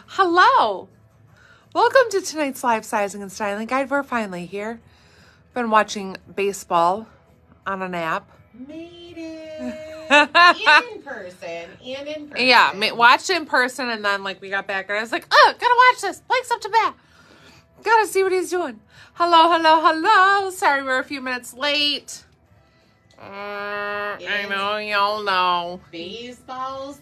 Hello. Welcome to tonight's live sizing and styling guide. We're finally here. Been watching baseball on an app. Made it. And in person. Yeah, watched it in person, and then like we got back and I was like, oh, gotta watch this. Blake's up to bat. Gotta see what he's doing. Hello. Sorry we're a few minutes late. I know y'all know. Baseball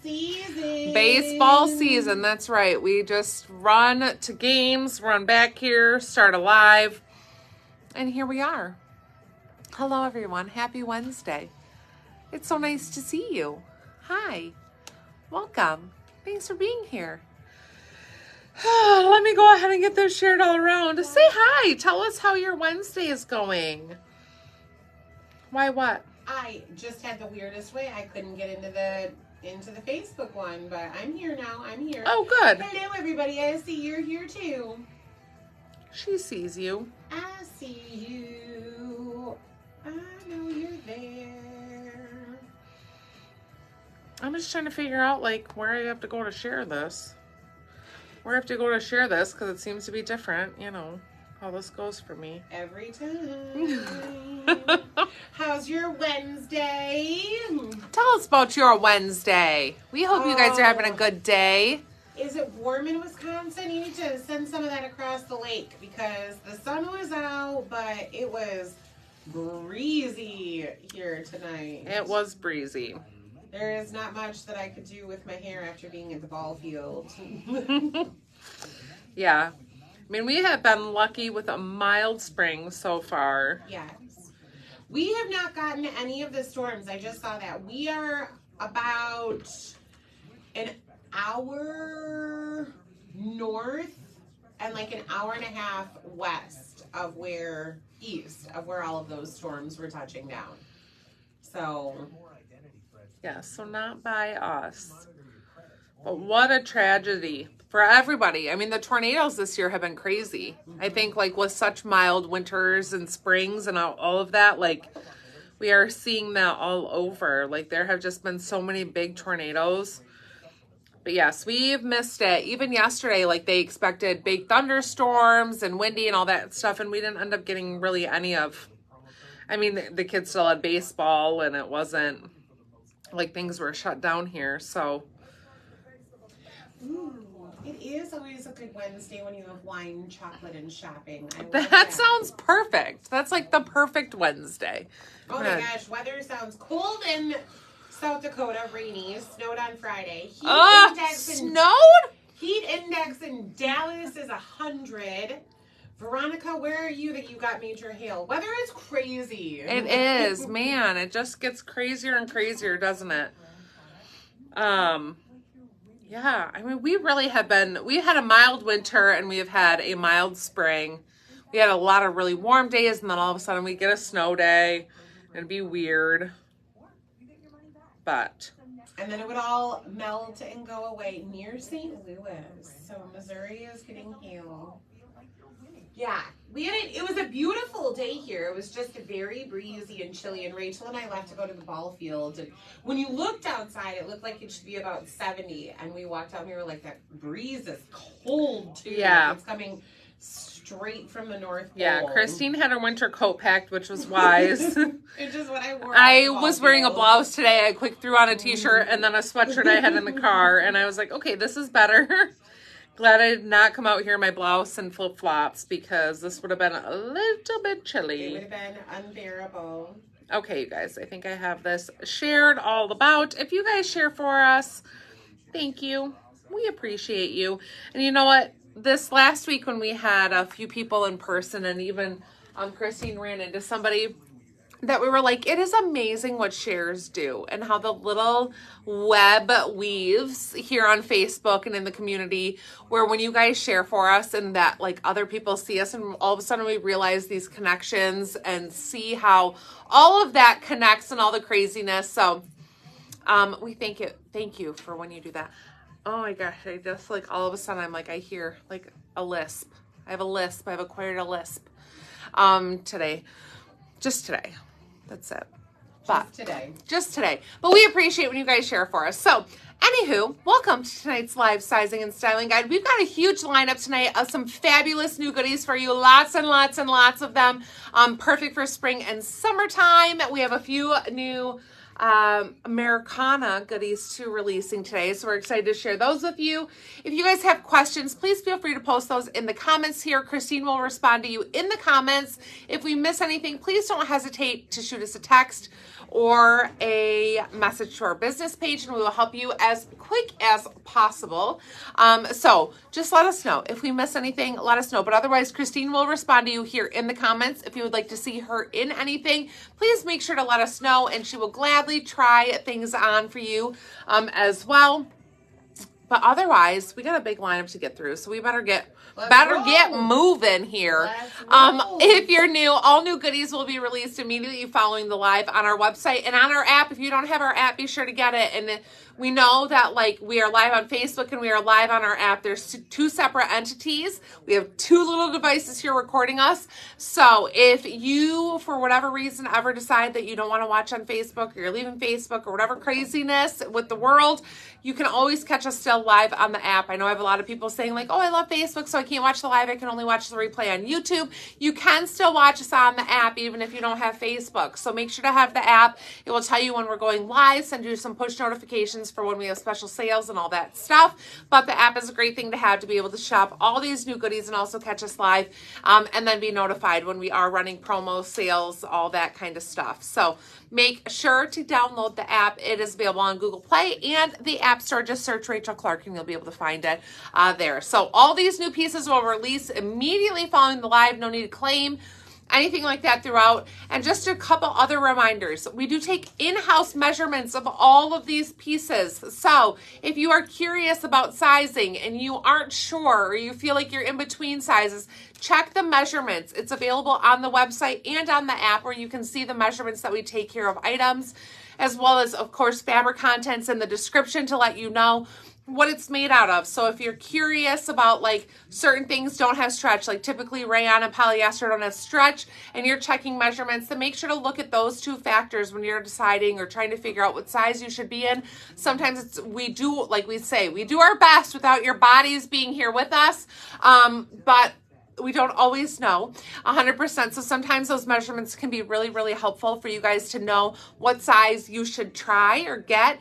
season, that's right. We just run to games, run back here, start a live, and here we are. Hello everyone, happy Wednesday. It's so nice to see you. Hi, welcome. Thanks for being here. Let me go ahead and get this shared all around. Say hi, tell us how your Wednesday is going. Why what? I just had the weirdest way. I couldn't get into the Facebook one, but I'm here now. I'm here. Oh, good. Hello, everybody. I see you're here too. She sees you. I see you. I know you're there. I'm just trying to figure out like where I have to go to share this. Where I have to go to share this because it seems to be different, you know. How this goes for me. Every time. How's your Wednesday? Tell us about your Wednesday. We hope you guys are having a good day. Is it warm in Wisconsin? You need to send some of that across the lake because the sun was out, but it was breezy here tonight. It was breezy. There is not much that I could do with my hair after being at the ball field. Yeah. I mean, we have been lucky with a mild spring so far. Yes. We have not gotten any of the storms. I just saw that. We are about an hour north and like an hour and a half east of where all of those storms were touching down. So. Yeah, so not by us. But what a tragedy for everybody. I mean, the tornadoes this year have been crazy. I think like with such mild winters and springs and all of that, like we are seeing that all over. Like there have just been so many big tornadoes. But yes, we've missed it. Even yesterday, like they expected big thunderstorms and windy and all that stuff. And we didn't end up getting really any of, I mean, the kids still had baseball and it wasn't like things were shut down here. So. Ooh, it is always a good Wednesday when you have wine, chocolate, and shopping. That sounds perfect. That's like the perfect Wednesday. Oh my gosh, weather sounds cold in South Dakota, rainy, snowed on Friday. Heat index in Dallas is 100. Veronica, where are you that you got major hail? Weather is crazy. It is, man. It just gets crazier and crazier, doesn't it? Yeah, I mean, we had a mild winter and we have had a mild spring. We had a lot of really warm days and then all of a sudden we get a snow day. It'd be weird. And then it would all melt and go away near St. Louis. So Missouri is getting hail. Yeah, it was a beautiful day here. It was just very breezy and chilly, and Rachel and I left to go to the ball field, and when you looked outside, it looked like it should be about 70, and we walked out and we were like, that breeze is cold too. Yeah. Like it's coming straight from the North Pole. Yeah, Christine had her winter coat packed, which was wise. It's just what I wore. I was wearing a blouse today. I quick threw on a t-shirt and then a sweatshirt I had in the car, and I was like, okay, this is better. Glad I did not come out here in my blouse and flip-flops because this would have been a little bit chilly. It would have been unbearable. Okay, you guys, I think I have this shared all about. If you guys share for us, thank you. We appreciate you. And you know what? This last week when we had a few people in person and even Christine ran into somebody that we were like, it is amazing what shares do and how the little web weaves here on Facebook and in the community where when you guys share for us and that like other people see us and all of a sudden we realize these connections and see how all of that connects and all the craziness. So we thank you for when you do that. Oh my gosh, I just like all of a sudden I'm like, I hear like a lisp. I have a lisp. I've acquired a lisp today. Just today. That's it. But just today. But we appreciate when you guys share for us. So Anywho, welcome to tonight's live sizing and styling guide. We've got a huge lineup tonight of some fabulous new goodies for you. Lots and lots and lots of them. Perfect for spring and summertime. We have a few new Americana goodies too releasing today, so we're excited to share those with you. If you guys have questions, please feel free to post those in the comments here. Christine will respond to you in the comments. If we miss anything, please don't hesitate to shoot us a text or a message to our business page, and we will help you as quick as possible. So just let us know. If we miss anything, let us know. But otherwise, Christine will respond to you here in the comments. If you would like to see her in anything, please make sure to let us know, and she will gladly try things on for you as well. But otherwise, we got a big lineup to get through, so we better get moving here. If you're new, all new goodies will be released immediately following the live on our website and on our app. If you don't have our app, be sure to get it. And we know that like we are live on Facebook and we are live on our app. There's two separate entities. We have two little devices here recording us. So if you, for whatever reason, ever decide that you don't want to watch on Facebook, or you're leaving Facebook, or whatever craziness with the world, you can always catch us still live on the app. I know I have a lot of people saying like, oh, I love Facebook, so I can't watch the live. I can only watch the replay on YouTube. You can still watch us on the app, even if you don't have Facebook. So make sure to have the app. It will tell you when we're going live, send you some push notifications for when we have special sales and all that stuff. But the app is a great thing to have to be able to shop all these new goodies and also catch us live, and then be notified when we are running promo sales, all that kind of stuff. So make sure to download the app. It is available on Google Play and the App Store. Just search Rachel Clark and you'll be able to find it there. So all these new pieces will release immediately following the live. No need to claim anything like that throughout. And just a couple other reminders. We do take in-house measurements of all of these pieces. So if you are curious about sizing and you aren't sure, or you feel like you're in between sizes, check the measurements. It's available on the website and on the app, where you can see the measurements that we take care of items, as well as, of course, fabric contents in the description to let you know what it's made out of. So if you're curious about like certain things don't have stretch, like typically rayon and polyester don't have stretch, and you're checking measurements, then make sure to look at those two factors when you're deciding or trying to figure out what size you should be in. Sometimes we do, like we say, we do our best without your bodies being here with us, but we don't always know 100%. So sometimes those measurements can be really, really helpful for you guys to know what size you should try or get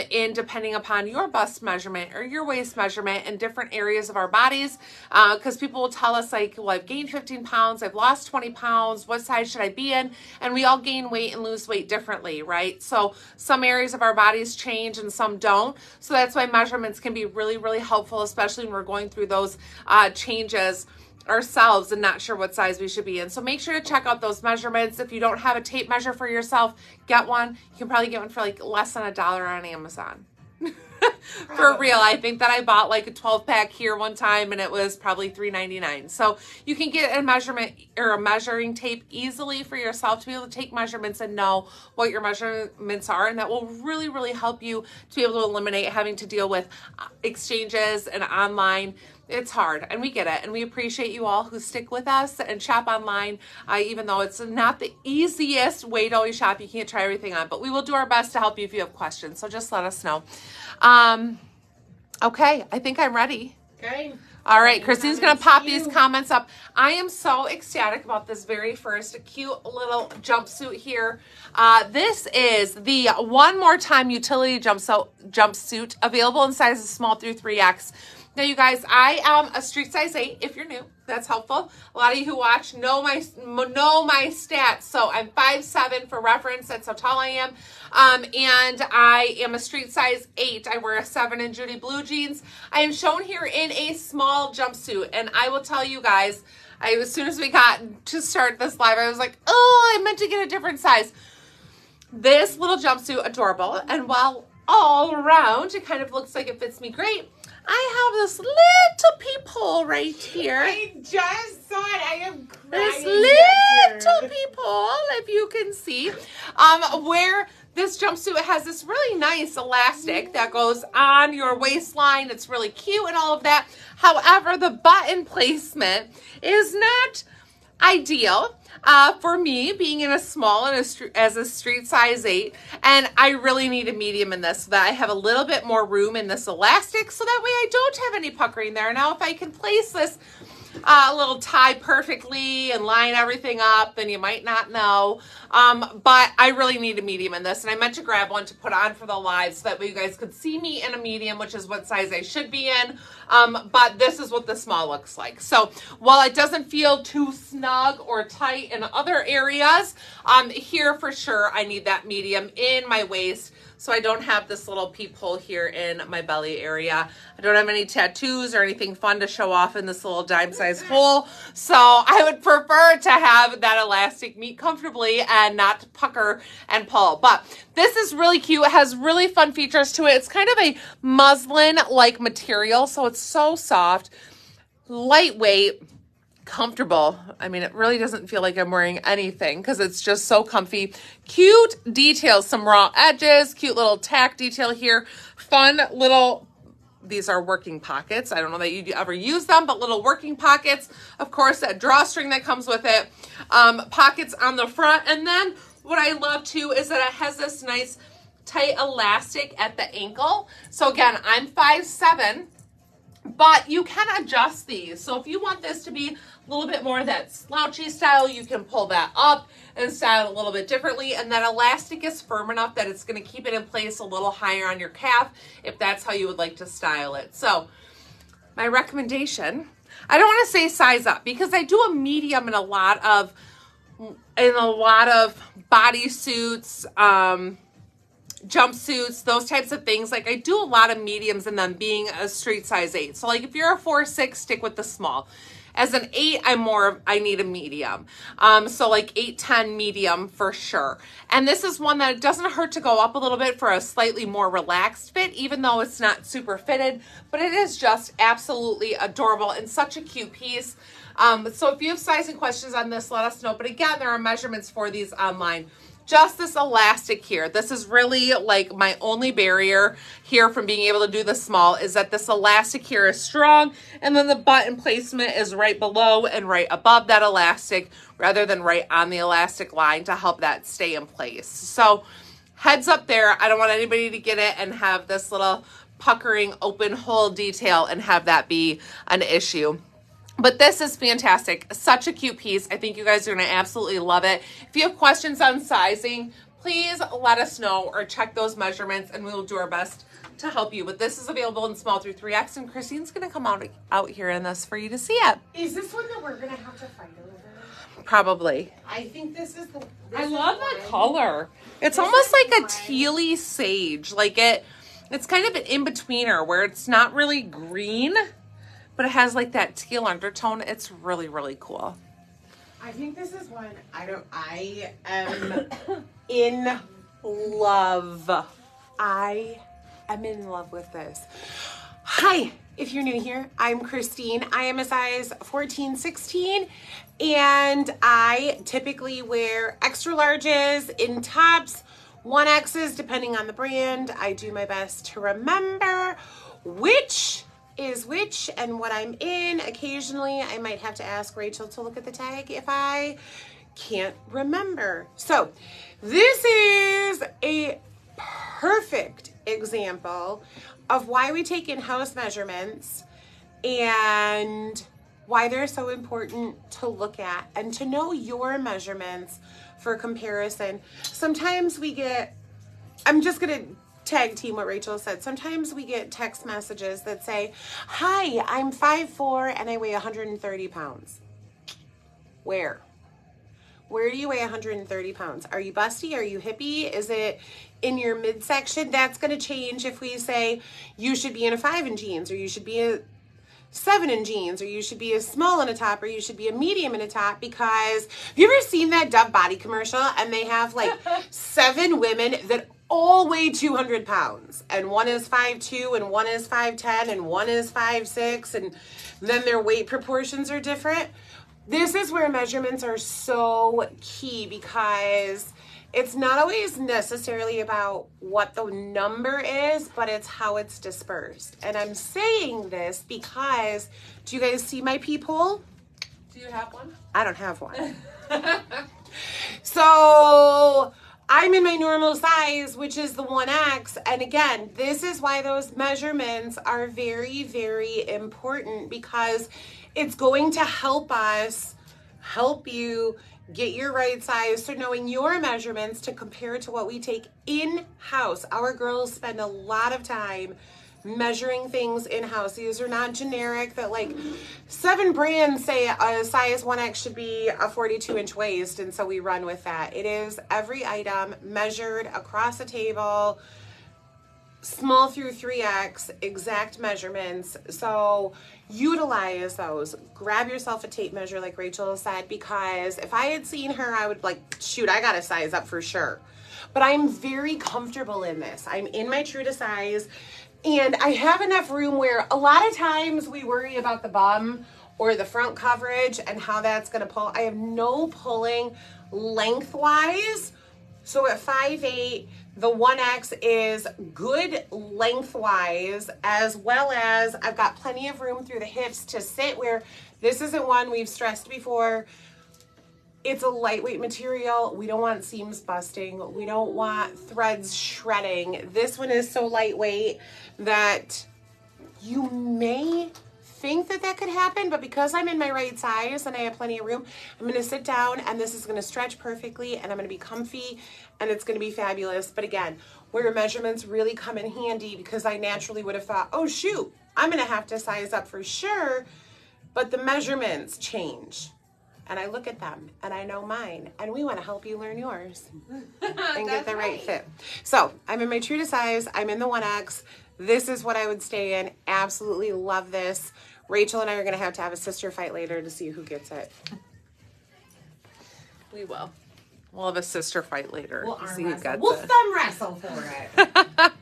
in depending upon your bust measurement or your waist measurement in different areas of our bodies. Because people will tell us like, well, I've gained 15 pounds, I've lost 20 pounds, what size should I be in? And we all gain weight and lose weight differently, right? So some areas of our bodies change and some don't. So that's why measurements can be really, really helpful, especially when we're going through those changes ourselves and not sure what size we should be in. So make sure to check out those measurements. If you don't have a tape measure for yourself, get one. You can probably get one for like less than $1 on Amazon. For real, I think that I bought like a 12-pack here one time and it was probably $3.99. So you can get a measurement or a measuring tape easily for yourself to be able to take measurements and know what your measurements are, and that will really, really help you to be able to eliminate having to deal with exchanges and online. It's hard, and we get it, and we appreciate you all who stick with us and shop online, even though it's not the easiest way to always shop. You can't try everything on, but we will do our best to help you if you have questions, so just let us know. Okay, I think I'm ready. Okay. All right, Christine's going to pop these comments up. I am so ecstatic about this very first cute little jumpsuit here. This is the One More Time utility jumpsuit, available in sizes small through 3X. Now, you guys, I am a street size 8, if you're new. That's helpful. A lot of you who watch know my stats. So I'm 5'7" for reference. That's how tall I am. And I am a street size 8. I wear a 7 in Judy blue jeans. I am shown here in a small jumpsuit. And I will tell you guys, as soon as we got to start this live, I was like, oh, I meant to get a different size. This little jumpsuit, adorable. And while all around, it kind of looks like it fits me great, I have this little peephole right here. I just saw it. I am crying. This little peephole, if you can see, where this jumpsuit has this really nice elastic that goes on your waistline. It's really cute and all of that. However, the button placement is not ideal for me being in a small and as a street size 8, and I really need a medium in this so that I have a little bit more room in this elastic, so that way I don't have any puckering there. Now if I can place this little tie perfectly and line everything up, then you might not know. But I really need a medium in this, and I meant to grab one to put on for the live so that way you guys could see me in a medium, which is what size I should be in. But this is what the small looks like. So while it doesn't feel too snug or tight in other areas, here for sure I need that medium in my waist, so I don't have this little peephole here in my belly area. I don't have any tattoos or anything fun to show off in this little dime-sized hole. So I would prefer to have that elastic meet comfortably and not pucker and pull. But this is really cute. It has really fun features to it. It's kind of a muslin-like material, so it's so soft, lightweight, comfortable. I mean, it really doesn't feel like I'm wearing anything because it's just so comfy. Cute details, some raw edges, cute little tack detail here. Fun little, these are working pockets. I don't know that you ever use them, but little working pockets. Of course, that drawstring that comes with it. Pockets on the front. And then what I love too is that it has this nice tight elastic at the ankle. So again, I'm 5'7", but you can adjust these. So if you want this to be a little bit more of that slouchy style, you can pull that up and style it a little bit differently. And that elastic is firm enough that it's going to keep it in place a little higher on your calf if that's how you would like to style it. So my recommendation, I don't want to say size up because I do a medium in a lot of bodysuits, jumpsuits, those types of things. Like I do a lot of mediums in them being a street size 8. So like if you're a 4'6", stick with the small. As an 8, I need a medium. So like 8'10" medium for sure. And this is one that it doesn't hurt to go up a little bit for a slightly more relaxed fit, even though it's not super fitted, but it is just absolutely adorable and such a cute piece. So if you have sizing questions on this, let us know. But again, there are measurements for these online. Just this elastic here. This is really like my only barrier here from being able to do the small is that this elastic here is strong, and then the button placement is right below and right above that elastic rather than right on the elastic line to help that stay in place. So heads up there. I don't want anybody to get it and have this little puckering open hole detail and have that be an issue. But this is fantastic. Such a cute piece. I think you guys are going to absolutely love it. If you have questions on sizing, please let us know or check those measurements and we will do our best to help you. But this is available in small through 3X, and Christine's going to come out here in this for you to see it. Is this one that we're going to have to fight over? Probably. I think this is the... I love that color. It's almost like a tealy sage. Like it's kind of an in-betweener where it's not really green, but it has like that teal undertone. It's really, really cool. I think this is one I am in love. I am in love with this. Hi, if you're new here, I'm Christine. I am a size 14, 16, and I typically wear extra larges in tops, 1Xs, depending on the brand. I do my best to remember which is which and what I'm in. Occasionally, I might have to ask Rachel to look at the tag if I can't remember. So this is a perfect example of why we take in-house measurements and why they're so important to look at and to know your measurements for comparison. Sometimes we get, I'm just gonna tag team what Rachel said. Sometimes we get text messages that say, hi, I'm 5'4" and I weigh 130 pounds. Where do you weigh 130 pounds? Are you busty? Are you hippie? Is it in your midsection? That's going to change if we say you should be in a 5 in jeans, or you should be a 7 in jeans, or you should be a small in a top, or you should be a medium in a top. Because have you ever seen that Dove body commercial and they have like 7 women that all weigh 200 pounds, and one is 5'2", and one is 5'10", and one is 5'6", and then their weight proportions are different? This is where measurements are so key, because it's not always necessarily about what the number is, but it's how it's dispersed. And I'm saying this because, do you guys see my peephole? Do you have one? I don't have one. So I'm in my normal size, which is the 1X. And again, this is why those measurements are very, very important, because it's going to help you get your right size. So knowing your measurements to compare to what we take in-house. Our girls spend a lot of time measuring things in-house. These are not generic that like 7 brands say a size 1X should be a 42-inch waist, and so we run with that. It is every item measured across the table, small through 3X, exact measurements. So utilize those. Grab yourself a tape measure like Rachel said, because if I had seen her, I would like, shoot, I got to size up for sure. But I'm very comfortable in this. I'm in my true to size. And I have enough room where a lot of times we worry about the bum or the front coverage and how that's going to pull. I have no pulling lengthwise. So at 5'8", the 1X is good lengthwise, as well as I've got plenty of room through the hips to sit, where this isn't one we've stressed before. It's a lightweight material. We don't want seams busting. We don't want threads shredding. This one is so lightweight that you may think that that could happen, but because I'm in my right size and I have plenty of room, I'm going to sit down and this is going to stretch perfectly and I'm going to be comfy and it's going to be fabulous. But again, where your measurements really come in handy, because I naturally would have thought, oh shoot, I'm going to have to size up for sure, but the measurements change. And I look at them and I know mine, and we want to help you learn yours and get the right fit. So I'm in my true to size. I'm in the 1X. This is what I would stay in. Absolutely love this. Rachel and I are going to have a sister fight later to see who gets it. We will. We'll have a sister fight later. We'll to see who gets we'll it. thumb wrestle for it.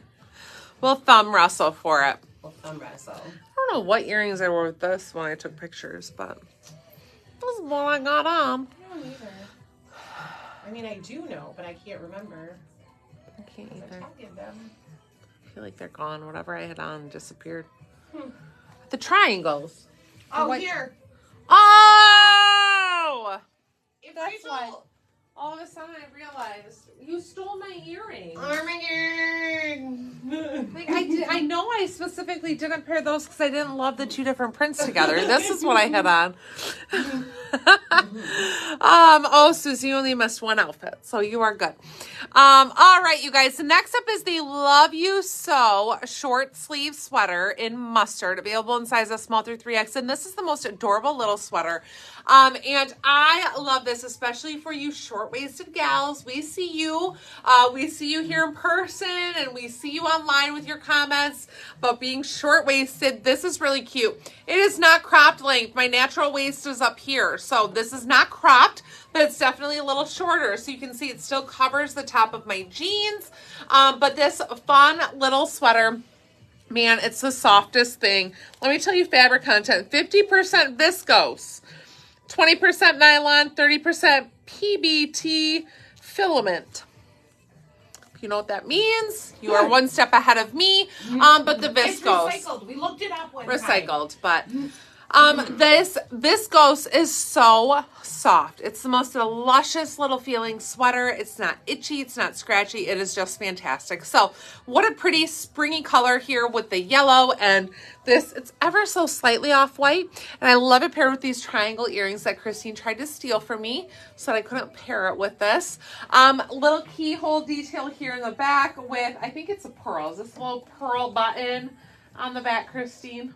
We'll thumb wrestle for it. We'll thumb wrestle. I don't know what earrings I wore with this when I took pictures, but this is what I got on. I don't either. I mean, I do know, but I can't remember. I can't either. Them. I feel like they're gone. Whatever I had on disappeared. The triangles. Oh, here. Oh! If That's Rachel... why all of a sudden I realized you stole my earring. Oh my God. Like I know I specifically didn't pair those because I didn't love the two different prints together. This is what I had on. Oh, Susie, you only missed one outfit, so you are good. All right, you guys. So next up is the Love You So short sleeve sweater in mustard, available in sizes small through 3X, and this is the most adorable little sweater. And I love this, especially for you short-waisted gals. We see you here in person, and we see you online with your comments about being short-waisted. This is really cute. It is not cropped length. My natural waist is up here, so this is not cropped, but it's definitely a little shorter. So you can see it still covers the top of my jeans. But this fun little sweater, man, it's the softest thing. Let me tell you fabric content. 50% viscose, 20% nylon, 30% PBT filament. You know what that means? You are one step ahead of me. But the viscose. It's recycled. We looked it up one Recycled, but this viscose is so soft. It's the most luscious little feeling sweater. It's not itchy. It's not scratchy. It is just fantastic. So what a pretty springy color here with the yellow, and this, it's ever so slightly off-white. And I love it paired with these triangle earrings that Christine tried to steal from me so that I couldn't pair it with this. Little keyhole detail here in the back with, I think it's a pearl. Is this a little pearl button on the back, Christine?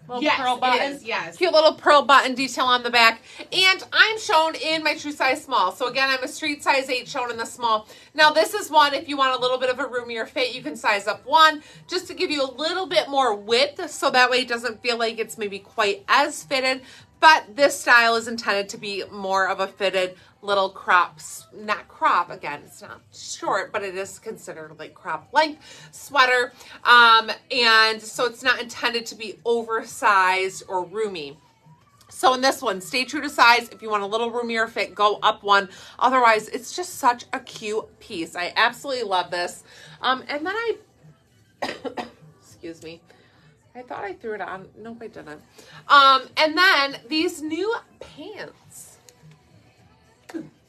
Little pearl button. It is, yes. Cute little pearl button detail on the back. And I'm shown in my true size small. So again, I'm a street size 8 shown in the small. Now this is one, if you want a little bit of a roomier fit, you can size up 1 just to give you a little bit more width, so that way it doesn't feel like it's maybe quite as fitted. But this style is intended to be more of a fitted little crops, not crop, again, it's not short, but it is considered like crop length sweater. And so it's not intended to be oversized or roomy. So in this one, stay true to size. If you want a little roomier fit, go up 1. Otherwise, it's just such a cute piece. I absolutely love this. And then excuse me. I thought I threw it on. Nope, I didn't. And then these new pants.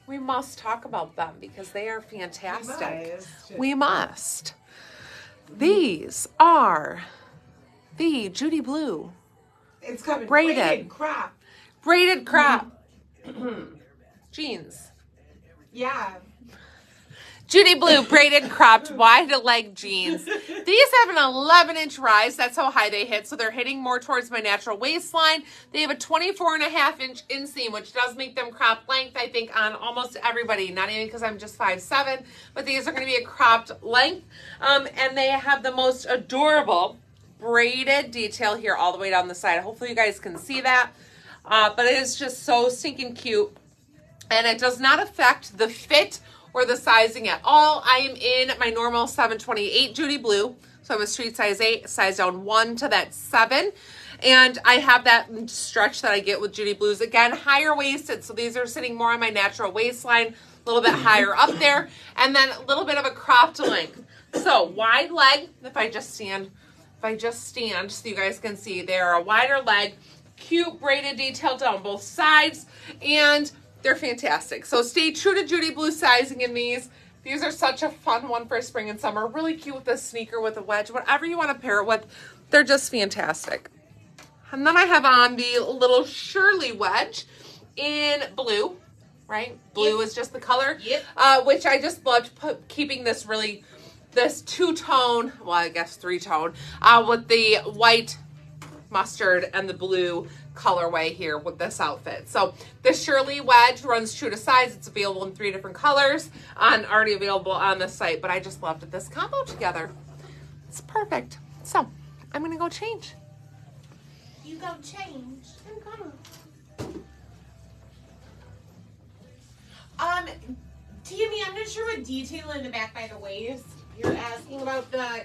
We must talk about them because they are fantastic. We must. These are the Judy Blue. It's coming braided crop. Braided crop. Jeans. Yeah. Judy Blue braided cropped wide leg jeans. These have an 11-inch rise. That's how high they hit. So they're hitting more towards my natural waistline. They have a 24.5-inch inseam, which does make them crop length, I think, on almost everybody. Not even because I'm just 5'7", but these are going to be a cropped length. And they have the most adorable braided detail here all the way down the side. Hopefully you guys can see that. But it is just so stinking cute. And it does not affect the fit or the sizing at all. I am in my normal 728 Judy Blue. So I'm a street size 8, size down 1 to that 7. And I have that stretch that I get with Judy Blues. Again, higher waisted. So these are sitting more on my natural waistline, a little bit higher up there. And then a little bit of a cropped length. So wide leg, if I just stand so you guys can see, they're a wider leg, cute braided detail down both sides, and they're fantastic. So stay true to Judy Blue sizing in these. These are such a fun one for spring and summer. Really cute with a sneaker, with a wedge, whatever you want to pair it with. They're just fantastic. And then I have on the little Shirley wedge in blue, right? Blue is just the color, which I just loved keeping this this two-tone, well, I guess three-tone, with the white mustard and the blue colorway here with this outfit. So the Shirley wedge runs true to size. It's available in 3 different colors, already available on the site, but I just loved this combo together. It's perfect. So I'm gonna go change. You go change. I'm gonna. Tammy, I'm not sure what detail in the back by the waist you're asking about. The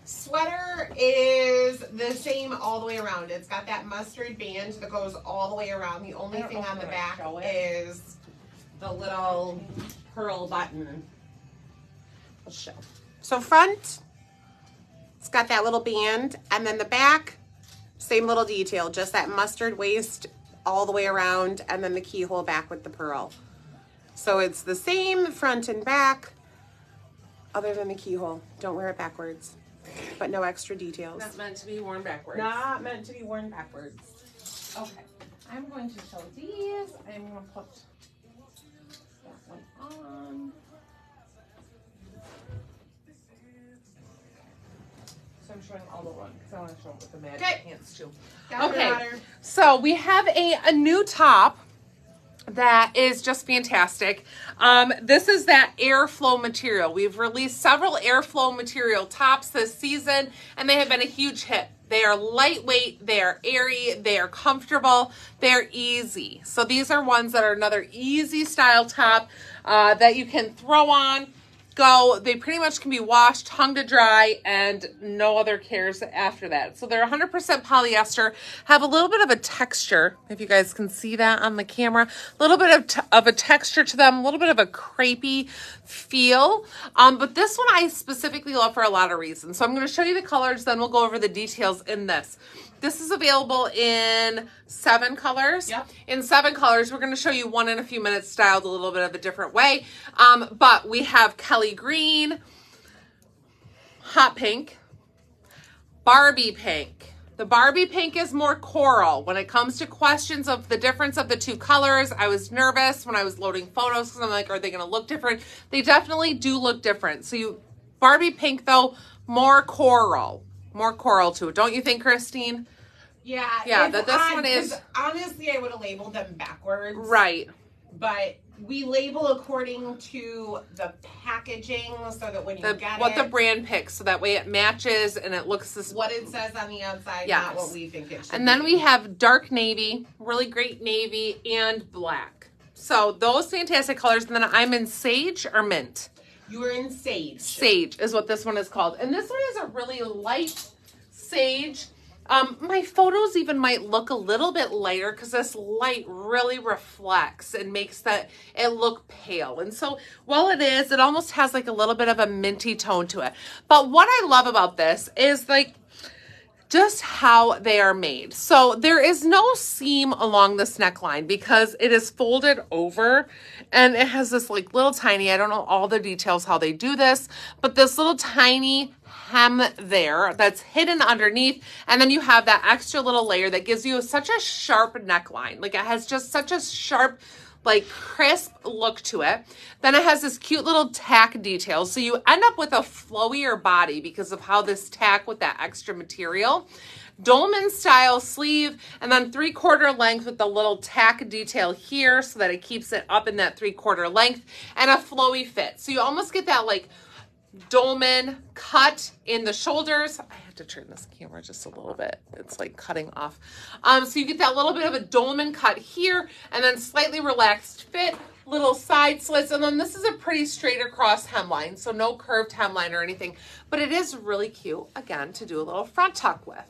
sweater is the same all the way around. It's got that mustard band that goes all the way around. The only thing on the back is the little pearl button. Let's show. So front, it's got that little band, and then the back, same little detail, just that mustard waist all the way around, and then the keyhole back with the pearl. So it's the same front and back, other than the keyhole. Don't wear it backwards. But no extra details. Not meant to be worn backwards. Not meant to be worn backwards. Okay. I'm going to show these. I'm going to put that one on. So I'm showing all the ones because I want to show them with the magic pants too. Okay. So we have a new top that is just fantastic. This is that airflow material. We've released several airflow material tops this season, and they have been a huge hit. They are lightweight, they are airy, they are comfortable, they're easy. So these are ones that are another easy style top that you can throw on, go. They pretty much can be washed, hung to dry, and no other cares after that. So they're 100% polyester, have a little bit of a texture, if you guys can see that on the camera, a little bit of a texture to them, a little bit of a crepey feel. But this one I specifically love for a lot of reasons. So I'm going to show you the colors, then we'll go over the details in this. This is available in 7 colors. Yep. In 7 colors. We're going to show you one in a few minutes, styled a little bit of a different way. But we have Kelly Green, Hot Pink, Barbie Pink. The Barbie Pink is more coral. When it comes to questions of the difference of the 2 colors, I was nervous when I was loading photos because I'm like, are they going to look different? They definitely do look different. So Barbie Pink, though, more coral. More coral to it. Don't you think, Christine? Yeah. Yeah, this one is... Honestly, I would have labeled them backwards. Right. But we label according to the packaging so that when you get what the brand picks, so that way it matches and it looks this... What it says on the outside, yes. not what we think it should And be. then we have dark navy, really great navy, and black. So those fantastic colors. And then I'm in sage or mint. You were in sage. Sage is what this one is called. And this one is a really light sage. My photos even might look a little bit lighter because this light really reflects and makes it look pale. And so while it is, it almost has like a little bit of a minty tone to it. But what I love about this is like, just how they are made. So there is no seam along this neckline because it is folded over and it has this like little tiny, I don't know all the details how they do this, but this little tiny hem there that's hidden underneath, and then you have that extra little layer that gives you such a sharp neckline. Like it has just such a sharp, like crisp look to it. Then it has this cute little tack detail, so you end up with a flowier body because of how this tack with that extra material. Dolman style sleeve, and then 3/4 length with the little tack detail here so that it keeps it up in that 3/4 length, and a flowy fit. So you almost get that like dolman cut in the shoulders. I have to turn this camera just a little bit. It's like cutting off. So you get that little bit of a dolman cut here, and then slightly relaxed fit, little side slits, and then this is a pretty straight across hemline, so no curved hemline or anything, but it is really cute, again, to do a little front tuck with.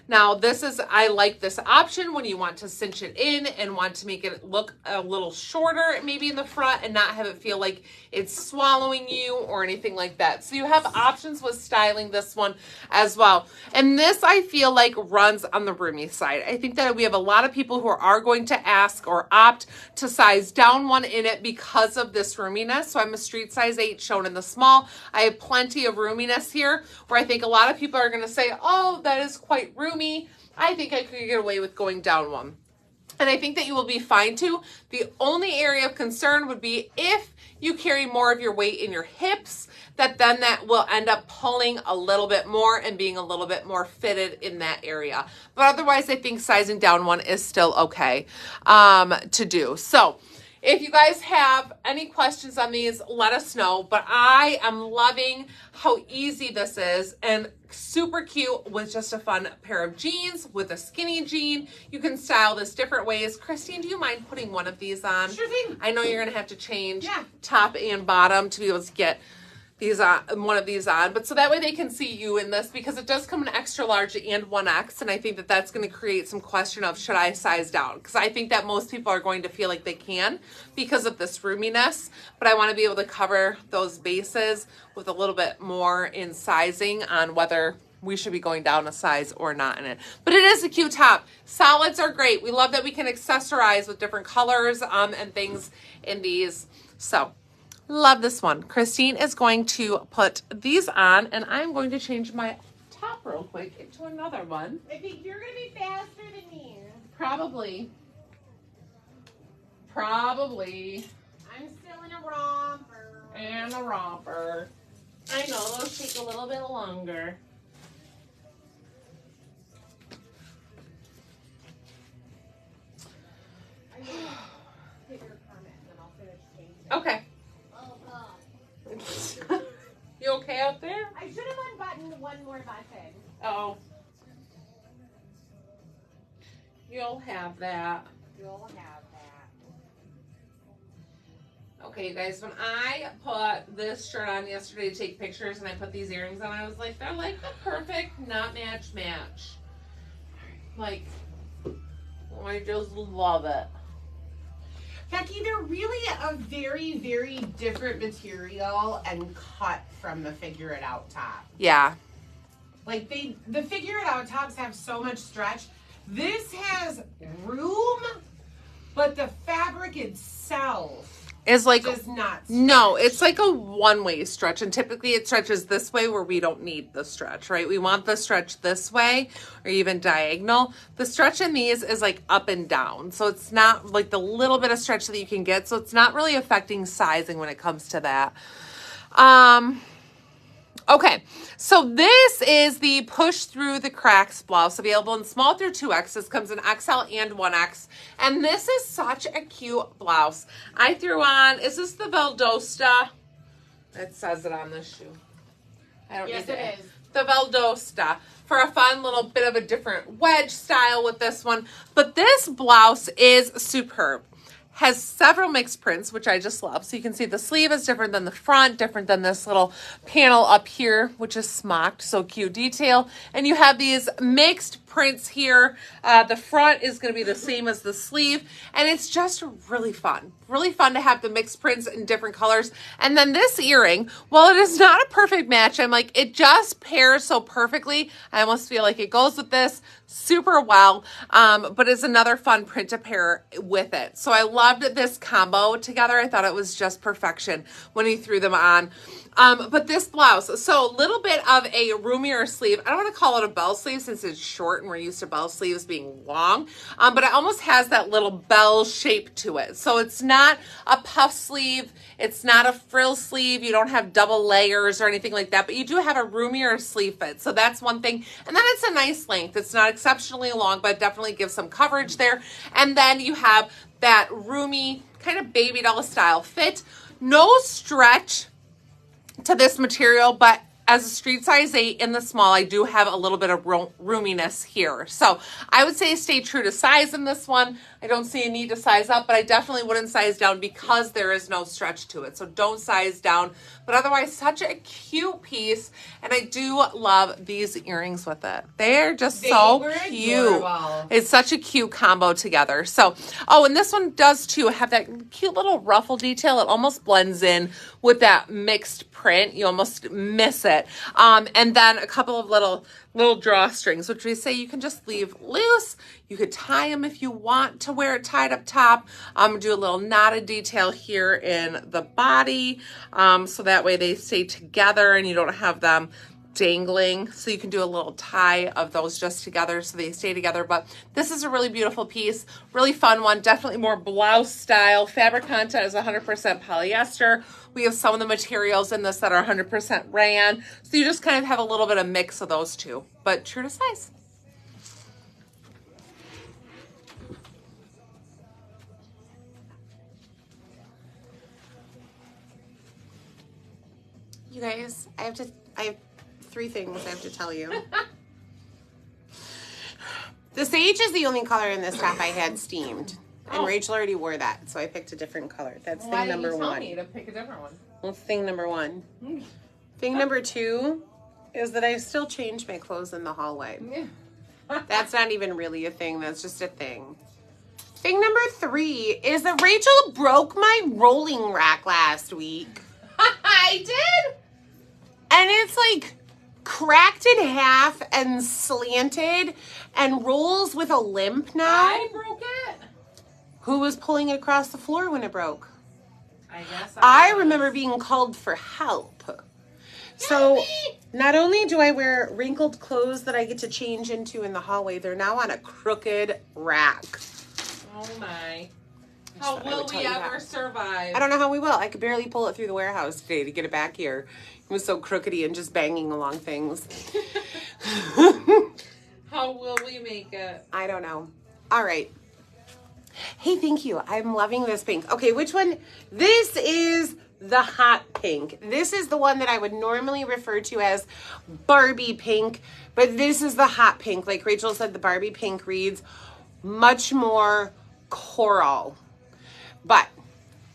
Now this is, I like this option when you want to cinch it in and want to make it look a little shorter maybe in the front and not have it feel like it's swallowing you or anything like that. So you have options with styling this one as well. And this I feel like runs on the roomy side. I think that we have a lot of people who are going to ask or opt to size down one in it because of this roominess. So I'm a street size 8 shown in the small. I have plenty of roominess here where I think a lot of people are going to say, oh, that is quite roomy. I think I could get away with going down one. And I think that you will be fine too. The only area of concern would be if you carry more of your weight in your hips, that will end up pulling a little bit more and being a little bit more fitted in that area. But otherwise, I think sizing down one is still okay to do. So if you guys have any questions on these, let us know. But I am loving how easy this is and super cute with just a fun pair of jeans with a skinny jean. You can style this different ways. Christine, do you mind putting one of these on? Sure thing. I know you're going to have to change top and bottom to be able to get these on, one of these on, but so that way they can see you in this, because it does come in extra large and 1X, and I think that that's going to create some question of should I size down, because I think that most people are going to feel like they can because of this roominess, but I want to be able to cover those bases with a little bit more in sizing on whether we should be going down a size or not in it. But it is a cute top. Solids are great. We love that we can accessorize with different colors and things in these. So love this one. Christine is going to put these on, and I'm going to change my top real quick into another one. I think you're going to be faster than me. Probably. I'm still in a romper. And a romper. I know, those take a little bit longer. Okay. You okay out there? I should have unbuttoned one more button. Oh. You'll have that. You'll have that. Okay, you guys, when I put this shirt on yesterday to take pictures and I put these earrings on, I was like, they're like the perfect not match. Like, I just love it. Becky, they're really a very, very different material and cut from the Figure It Out top. Yeah. Like the Figure It Out tops have so much stretch. This has room, but the fabric itself is like, does not stretch. No, it's like a one-way stretch, and typically it stretches this way where we don't need the stretch, right? We want the stretch this way or even diagonal. The stretch in these is like up and down, so it's not like the little bit of stretch that you can get, so it's not really affecting sizing when it comes to that. Okay, so this is the Push Through the Cracks blouse, available in small through 2X. This comes in XL and 1X, and this is such a cute blouse. I threw on, is this the Valdosta? It says it on this shoe. I don't Yes, need it is. The Valdosta, for a fun little bit of a different wedge style with this one. But this blouse is superb. Has several mixed prints, which I just love. So you can see the sleeve is different than the front, different than this little panel up here, which is smocked. So cute detail. And you have these mixed prints here. The front is going to be the same as the sleeve, and it's just really fun. Really fun to have the mixed prints in different colors. And then this earring, while it is not a perfect match, I'm like, it just pairs so perfectly. I almost feel like it goes with this super well, but it's another fun print to pair with it. So I loved this combo together. I thought it was just perfection when he threw them on. But this blouse, so a little bit of a roomier sleeve. I don't want to call it a bell sleeve since it's short and we're used to bell sleeves being long, but it almost has that little bell shape to it. So it's not a puff sleeve. It's not a frill sleeve. You don't have double layers or anything like that, but you do have a roomier sleeve fit. So that's one thing. And then it's a nice length. It's not exceptionally long, but it definitely gives some coverage there. And then you have that roomy kind of baby doll style fit. No stretch to this material, but as a street size 8 in the small, I do have a little bit of roominess here. So I would say stay true to size in this one. I don't see a need to size up, but I definitely wouldn't size down because there is no stretch to it. So don't size down, but otherwise such a cute piece. And I do love these earrings with it. They're just so cute. Adorable. It's such a cute combo together. So, oh, and this one does too have that cute little ruffle detail. It almost blends in with that mixed print. You almost miss it. And then a couple of little drawstrings, which we say you can just leave loose. You could tie them if you want to wear it tied up top. Do a little knotted detail here in the body, so that way they stay together and you don't have them dangling. So you can do a little tie of those just together so they stay together. But this is a really beautiful piece, really fun one, definitely more blouse style. Fabric content is 100% polyester. We have some of the materials in this that are 100% rayon. So you just kind of have a little bit of mix of those two, but true to size. You guys, I have 3 things I have to tell you. The sage is the only color in this top I had steamed. And Rachel already wore that, so I picked a different color. That's thing number 1. Why didn't you tell me to pick a different one? Well, thing number 1. Thing number 2 is that I still change my clothes in the hallway. That's not even really a thing. That's just a thing. Thing number 3 is that Rachel broke my rolling rack last week. I did? And it's like cracked in half and slanted and rolls with a limp now. I broke it. Who was pulling it across the floor when it broke? I guess I remember being called for help. So not only do I wear wrinkled clothes that I get to change into in the hallway, they're now on a crooked rack. Oh my. How will we ever survive? I don't know how we will. I could barely pull it through the warehouse today to get it back here. It was so crookedy and just banging along things. How will we make it? I don't know. All right. Hey, thank you. I'm loving this pink. Okay, which one? This is the hot pink. This is the one that I would normally refer to as Barbie pink, but this is the hot pink. Like Rachel said, the Barbie pink reads much more coral, but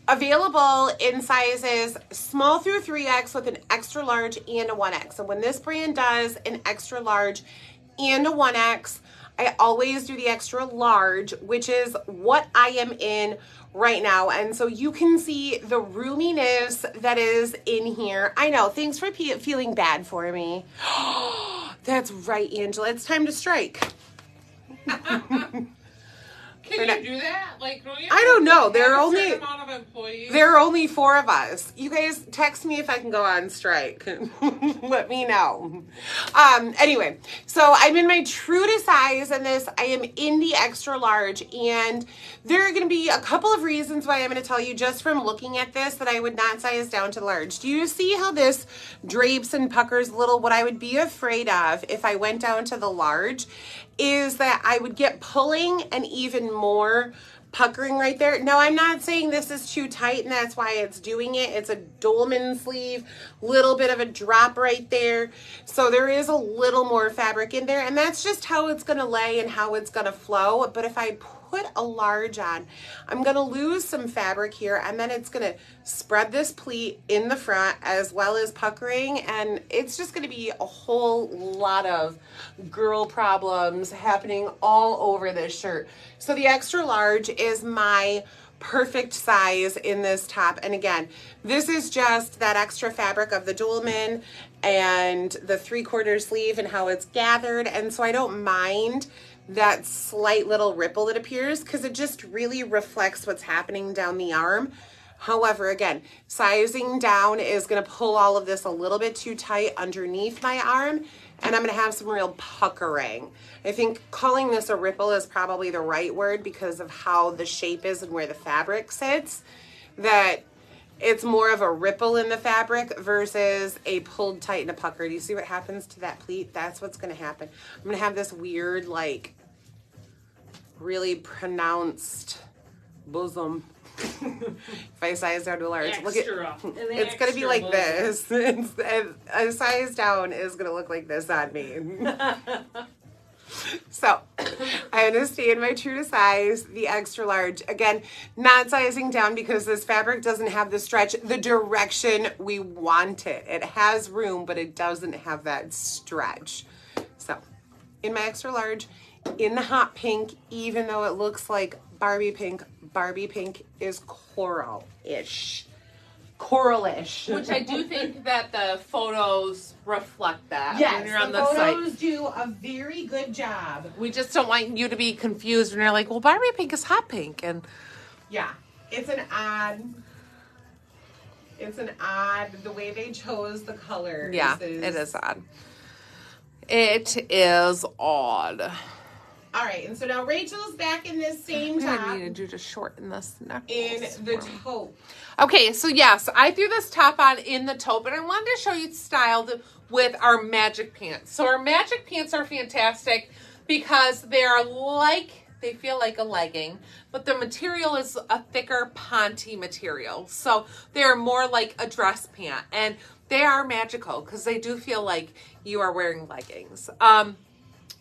available in sizes small through 3X with an extra large and a 1X. So when this brand does an extra large and a 1X, I always do the extra large, which is what I am in right now. And so you can see the roominess that is in here. I know, thanks for feeling bad for me. That's right, Angela. It's time to strike. Can you do that? Like, don't you I don't know. There are only 4 of us. You guys text me if I can go on strike. Let me know. Anyway, so I'm in my true to size in this. I am in the extra large, and there are going to be a couple of reasons why I'm going to tell you just from looking at this that I would not size down to large. Do you see how this drapes and puckers a little? What I would be afraid of if I went down to the large is that I would get pulling and even more puckering right there. Now, I'm not saying this is too tight and that's why it's doing it. It's a dolman sleeve, little bit of a drop right there. So there is a little more fabric in there, and that's just how it's going to lay and how it's going to flow. But if I put a large on, I'm going to lose some fabric here, and then it's going to spread this pleat in the front as well as puckering, and it's just going to be a whole lot of girl problems happening all over this shirt. So the extra large is my perfect size in this top. And again, this is just that extra fabric of the dolman and the 3/4 sleeve and how it's gathered. And so I don't mind that slight little ripple that appears because it just really reflects what's happening down the arm. However, again, sizing down is going to pull all of this a little bit too tight underneath my arm, and I'm going to have some real puckering. I think calling this a ripple is probably the right word because of how the shape is and where the fabric sits, that it's more of a ripple in the fabric versus a pulled tight and a pucker. Do you see what happens to that pleat? That's what's going to happen. I'm going to have this weird, like, really pronounced bosom. If I size down to large, look at it's gonna be like this. A size down is gonna look like this on me. So I understand my true to size, the extra large. Again, not sizing down because this fabric doesn't have the stretch the direction we want it. It has room, but it doesn't have that stretch. So in my extra large, in the hot pink, even though it looks like Barbie pink is coral-ish. Coral-ish. Which I do think that the photos reflect that. Yes, when you're on the site. photos do a very good job. We just don't want you to be confused when you're like, well, Barbie pink is hot pink. And yeah, it's an odd, the way they chose the color. yeah, it is odd. It is odd. All right, and so now Rachel's back in this same top. I needed you to shorten this neck. In the taupe. Okay, so yes, I threw this top on in the taupe, and I wanted to show you it's styled with our magic pants. So our magic pants are fantastic because they're like, they feel like a legging, but the material is a thicker ponte material. So they're more like a dress pant, and they are magical because they do feel like you are wearing leggings.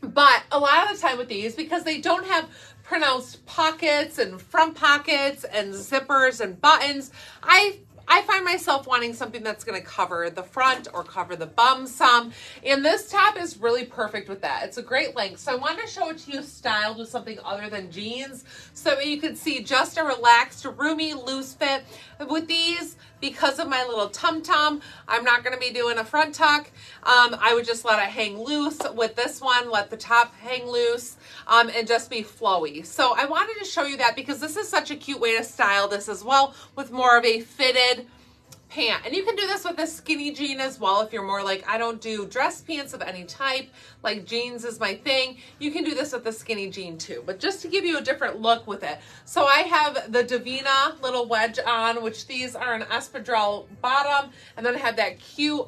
But a lot of the time with these, because they don't have pronounced pockets and front pockets and zippers and buttons, I find myself wanting something that's going to cover the front or cover the bum some. And this top is really perfect with that. It's a great length. So I wanted to show it to you styled with something other than jeans so you could see just a relaxed, roomy, loose fit. With these, because of my little tum-tum, I'm not going to be doing a front tuck. I would just let it hang loose. With this one, let the top hang loose and just be flowy. So I wanted to show you that because this is such a cute way to style this as well with more of a fitted pant. And you can do this with a skinny jean as well if you're more like, I don't do dress pants of any type, like jeans is my thing. You can do this with a skinny jean too, but just to give you a different look with it. So I have the Davina little wedge on, which these are an espadrille bottom, and then I have that cute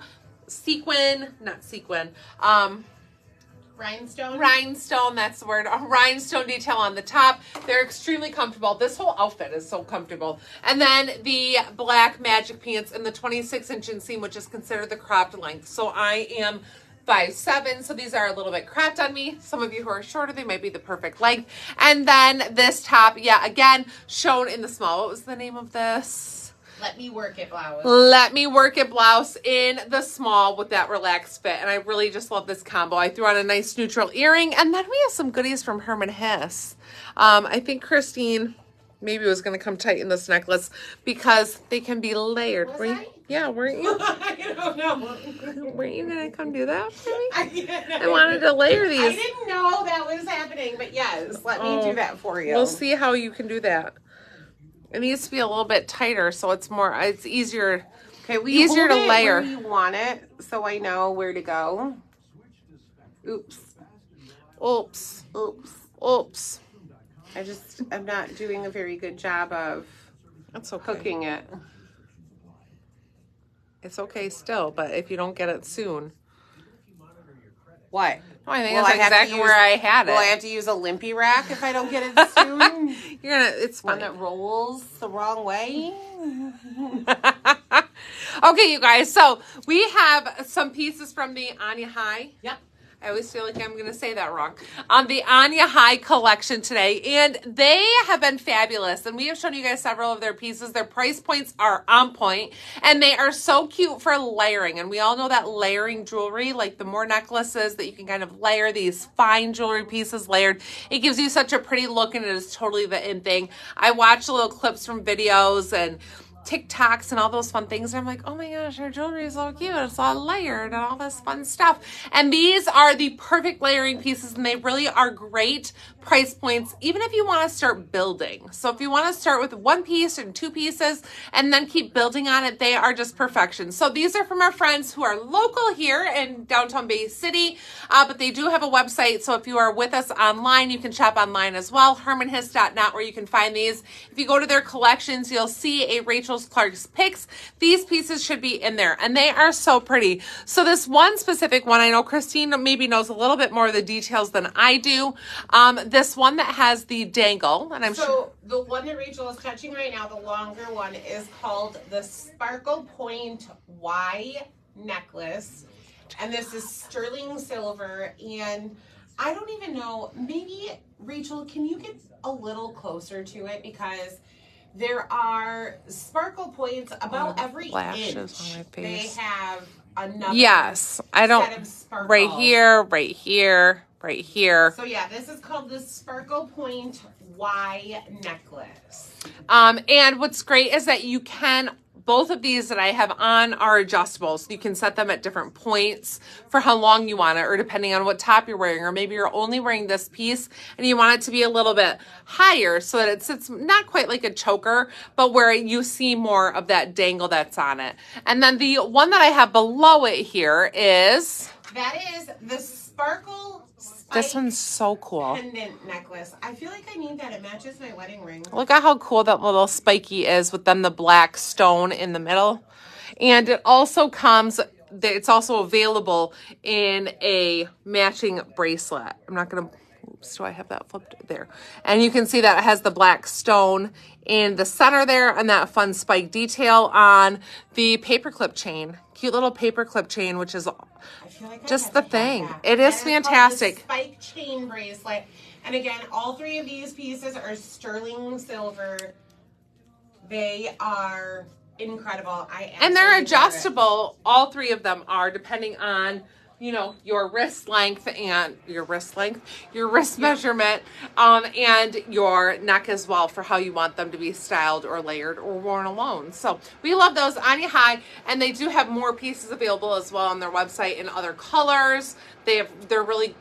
rhinestone, that's the word, a rhinestone detail on the top. They're extremely comfortable. This whole outfit is so comfortable. And then the black magic pants in the 26-inch inseam, which is considered the cropped length. So I am 5'7", so these are a little bit cropped on me. Some of you who are shorter, they might be the perfect length. And then this top, yeah, again, shown in the small. What was the name of this? Let Me Work It blouse. Let Me Work It blouse in the small with that relaxed fit. And I really just love this combo. I threw on a nice neutral earring. And then we have some goodies from Herman Hesse. I think Christine maybe was going to come tighten this necklace because they can be layered. Yeah, weren't you? I don't know. Weren't you going to come do that for me? I wanted to layer these. I didn't know that was happening, but yes, let me do that for you. We'll see how you can do that. It needs to be a little bit tighter so it's easier. Okay, easier to layer. Where you want it, so I know where to go. Oops. Oops. Oops. Oops. I'm not doing a very good job of hooking it. It's okay still, but if you don't get it soon. What? Oh, I think that's exactly where I had it. Will I have to use a limpy rack if I don't get it soon? It's fine. One that rolls the wrong way. Okay, you guys. So we have some pieces from the Anya High. Yep. I always feel like I'm going to say that wrong. On the Anya High collection today. And they have been fabulous. And we have shown you guys several of their pieces. Their price points are on point. And they are so cute for layering. And we all know that layering jewelry, like the more necklaces that you can kind of layer these fine jewelry pieces layered, it gives you such a pretty look, and it is totally the in thing. I watched little clips from videos and TikToks and all those fun things. And I'm like, oh my gosh, her jewelry is so cute. It's all layered and all this fun stuff. And these are the perfect layering pieces, and they really are great price points, even if you want to start building. So if you want to start with one piece and two pieces and then keep building on it, they are just perfection. So these are from our friends who are local here in downtown Bay City, but they do have a website. So if you are with us online, you can shop online as well, hermanhiss.net, where you can find these. If you go to their collections, you'll see a Rachel Clark's picks. These pieces should be in there, and they are so pretty. So this one specific one, I know Christine maybe knows a little bit more of the details than I do. This one that has the dangle, and I'm sure the one that Rachel is touching right now, the longer one, is called the Sparkle Point Y necklace, and this is sterling silver. And I don't even know, maybe Rachel, can you get a little closer to it, because there are sparkle points about every inch. On my face. They have another I don't set of sparkle. right here, right here, right here. So yeah, this is called the Sparkle Point Y necklace. And what's great is that you can, both of these that I have on are adjustable. So you can set them at different points for how long you want it, or depending on what top you're wearing, or maybe you're only wearing this piece and you want it to be a little bit higher so that it sits not quite like a choker, but where you see more of that dangle that's on it. And then the one that I have below it here is... That is the Sparkle This one's so cool. Pendant necklace. I feel like I need that. It matches my wedding ring. Look at how cool that little spiky is with then the black stone in the middle. And it also comes, it's also available in a matching bracelet. I'm not going to, oops, do I have that flipped there? And you can see that it has the black stone in the center there, and that fun spike detail on the paperclip chain. Cute little paperclip chain, which is just the thing. It is fantastic. Spike chain bracelet. And again, all three of these pieces are sterling silver. They are incredible. And they're adjustable. All three of them are, depending on, you know, your wrist length and your wrist measurement, and your neck as well, for how you want them to be styled or layered or worn alone. So we love those. Anya High, and they do have more pieces available as well on their website in other colors. They're really,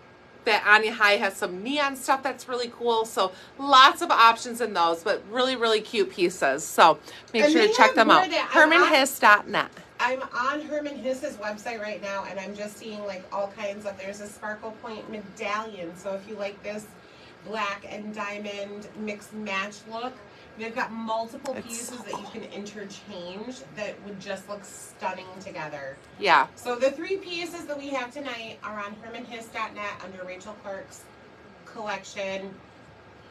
that Anya High has some neon stuff that's really cool. So lots of options in those, but really, really cute pieces. So make sure to check them out. hermanhiss.net. I'm on Herman Hiss's website right now, and I'm just seeing like all kinds of, there's a Sparkle Point medallion. So if you like this black and diamond mix match look, they've got multiple pieces that you can interchange that would just look stunning together. Yeah. So the three pieces that we have tonight are on hermanhiss.net under Rachel Clark's collection.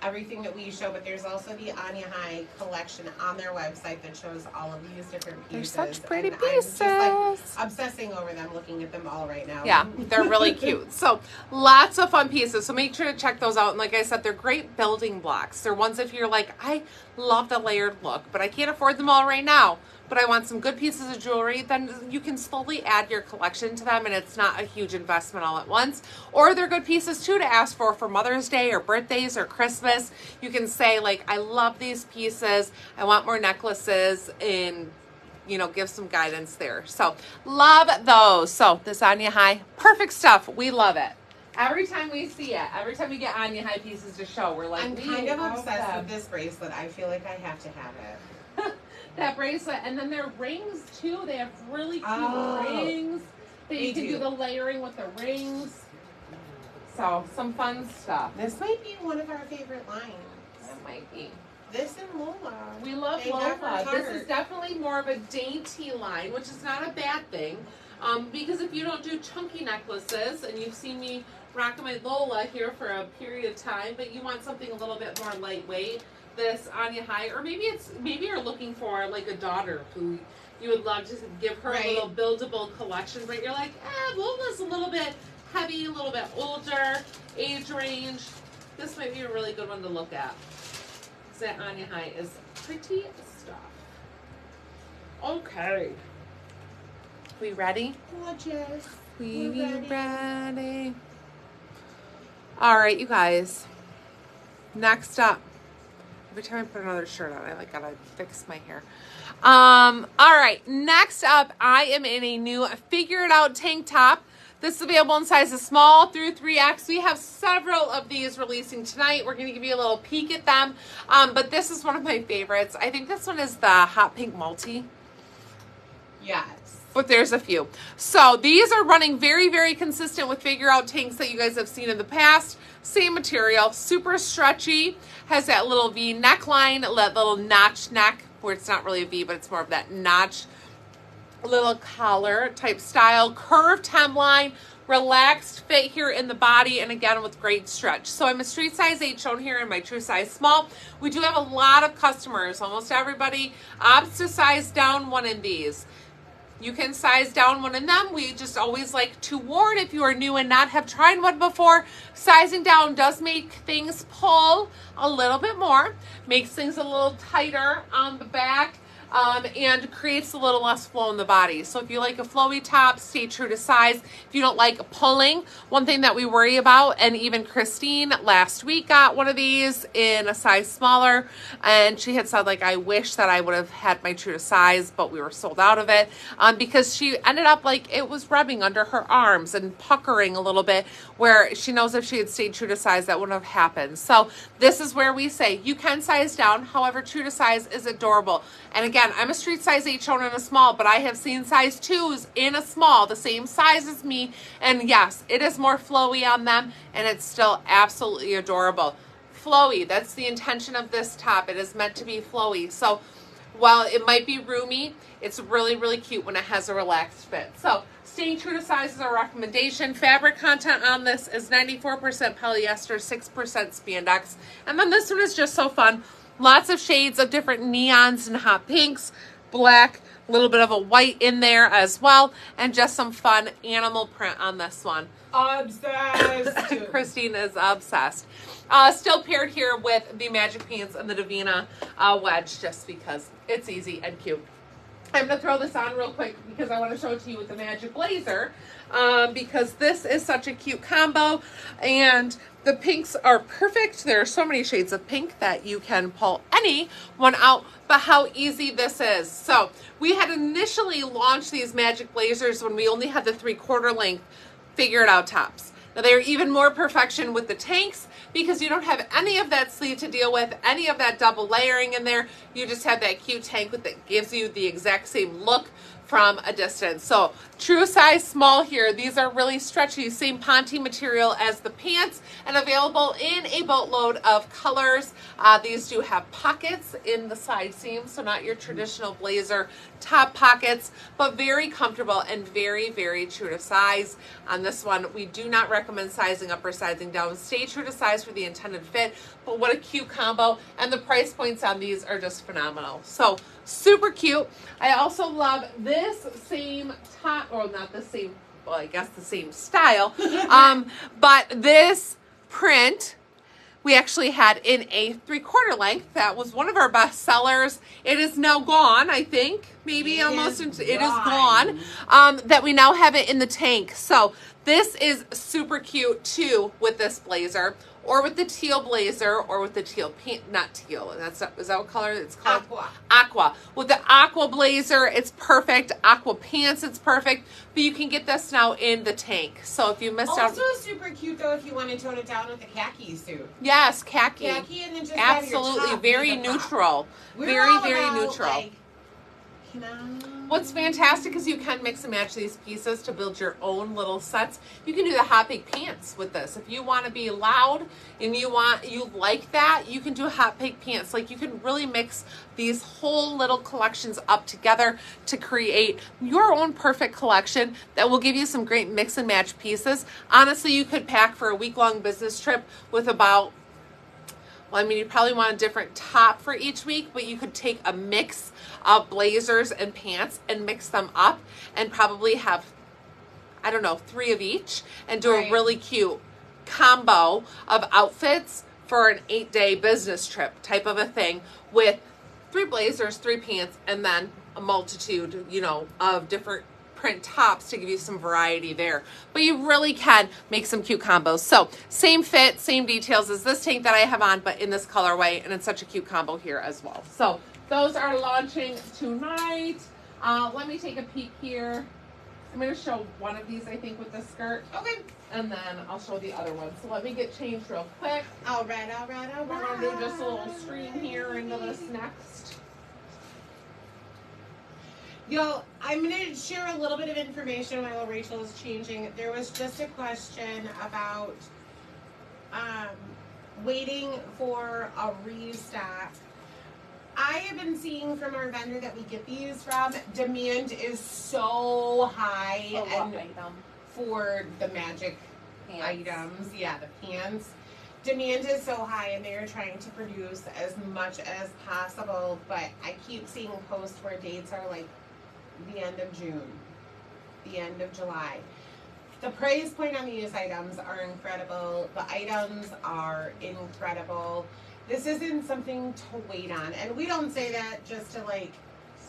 Everything that we show, but there's also the Anya High collection on their website that shows all of these different pieces. They're such pretty I'm pieces. just like obsessing over them, looking at them all right now. Yeah, they're really cute. So lots of fun pieces. So make sure to check those out. And like I said, they're great building blocks. They're ones if you're like, I love the layered look, but I can't afford them all right now, but I want some good pieces of jewelry, then you can slowly add your collection to them, and it's not a huge investment all at once. Or they're good pieces too to ask for Mother's Day or birthdays or Christmas. You can say like, I love these pieces, I want more necklaces, and you know, give some guidance there. So love those. So this Anya High, perfect stuff. We love it. Every time we see it, every time we get Anya High pieces to show, we're like, I'm kind of obsessed with this bracelet. I feel like I have to have it. That bracelet, and then their rings too. They have really cute rings. You can do the layering with the rings. So some fun stuff. This might be one of our favorite lines. It might be. This and Lola. We love Lola. This is definitely more of a dainty line, which is not a bad thing. Because if you don't do chunky necklaces, and you've seen me rock my Lola here for a period of time, but you want something a little bit more lightweight, this Anya High, or maybe you're looking for like a daughter who you would love to give her a little buildable collection, but you're like, Lola's a little bit heavy, a little bit older, age range. This might be a really good one to look at. That Anya High is pretty stuff. Okay. We ready? Gorgeous. We ready. All right, you guys. Next up. Every time I put another shirt on, I gotta fix my hair. All right, next up, I am in a new Figure It Out tank top. This is available in sizes small through 3X. We have several of these releasing tonight. We're going to give you a little peek at them. But this is one of my favorites. I think this one is the hot pink multi. Yes. But there's a few. So these are running very, very consistent with Figure Out tanks that you guys have seen in the past. Same material, super stretchy. Has that little V neckline, that little notch neck, where it's not really a V, but it's more of that notch. Little collar type style, curved hemline, relaxed fit here in the body, and again with great stretch. So I'm a street size 8 shown here in my true size small. We do have a lot of customers, almost everybody opts to size down one in these. You can size down one in them. We just always like to warn, if you are new and not have tried one before, sizing down does make things pull a little bit more, makes things a little tighter on the back, and creates a little less flow in the body. So if you like a flowy top, stay true to size. If you don't like pulling, one thing that we worry about, and even Christine last week got one of these in a size smaller, and she had said, like, I wish that I would have had my true to size, but we were sold out of it, because she ended up like it was rubbing under her arms and puckering a little bit, where she knows if she had stayed true to size, that wouldn't have happened. So this is where we say you can size down. However, true to size is adorable. And again, I'm a street size 8 shown in a small, but I have seen size 2s in a small, the same size as me. And yes, it is more flowy on them, and it's still absolutely adorable. Flowy, that's the intention of this top. It is meant to be flowy. So while it might be roomy, it's really, really cute when it has a relaxed fit. So staying true to size is our recommendation. Fabric content on this is 94% polyester, 6% spandex. And then this one is just so fun. Lots of shades of different neons and hot pinks, black, a little bit of a white in there as well, and just some fun animal print on this one. Obsessed. Christine is obsessed. Still paired here with the Magic Pants and the Davina wedge, just because it's easy and cute. I'm going to throw this on real quick because I want to show it to you with the Magic Blazer, because this is such a cute combo, and the pinks are perfect. There are so many shades of pink that you can pull any one out, but how easy this is. So we had initially launched these Magic Blazers when we only had the 3/4 length Figure It Out tops. Now they're even more perfection with the tanks, because you don't have any of that sleeve to deal with, any of that double layering in there. You just have that cute tank that gives you the exact same look from a distance. So true size small here. These are really stretchy, same ponte material as the pants, and available in a boatload of colors. These do have pockets in the side seams, so not your traditional blazer top pockets, but very comfortable and very, very true to size. On this one, we do not recommend sizing up or sizing down. Stay true to size for the intended fit, but what a cute combo, and the price points on these are just phenomenal. So super cute. I also love this same top, or not the same, well, I guess the same style, but this print we actually had in a 3/4 length. That was one of our best sellers. It is now gone, I think. Maybe it is gone. That we now have it in the tank. So this is super cute too with this blazer, or with the teal blazer, or with the teal pant, not teal. Is that what color it's called? Aqua. Aqua. With the aqua blazer, it's perfect. Aqua pants, it's perfect. But you can get this now in the tank. So if you missed out. Also super cute though if you want to tone it down with the khaki suit. Yes, khaki. Khaki, and then just absolutely have your top very be the top. neutral. We're Very, all very about, neutral. like, can I? What's fantastic is you can mix and match these pieces to build your own little sets. You can do the hot pink pants with this. If you want to be loud and you like that, you can do hot pink pants. Like, you can really mix these whole little collections up together to create your own perfect collection that will give you some great mix and match pieces. Honestly, you could pack for a week-long business trip with about, well, I mean, you probably want a different top for each week, but you could take a mix of blazers and pants and mix them up and probably have, I don't know, 3 of each and do Right. a really cute combo of outfits for an 8-day business trip type of a thing with 3 blazers, 3 pants, and then a multitude, you know, of different print tops to give you some variety there. But you really can make some cute combos. So same fit, same details as this tank that I have on, but in this colorway, and it's such a cute combo here as well. So those are launching tonight. Let me take a peek here. I'm going to show one of these, I think, with the skirt. Okay. And then I'll show the other one. So let me get changed real quick. All right. We're going to do just a little stream here into this next. Y'all, I'm going to share a little bit of information while Rachel is changing. There was just a question about waiting for a restock. I have been seeing from our vendor that we get these from, demand is so high and for the magic items. Yeah, the pants. Demand is so high and they're trying to produce as much as possible, but I keep seeing posts where dates are like the end of June, the end of July. The price point on these items are incredible. The items are incredible. This isn't something to wait on. And we don't say that just to like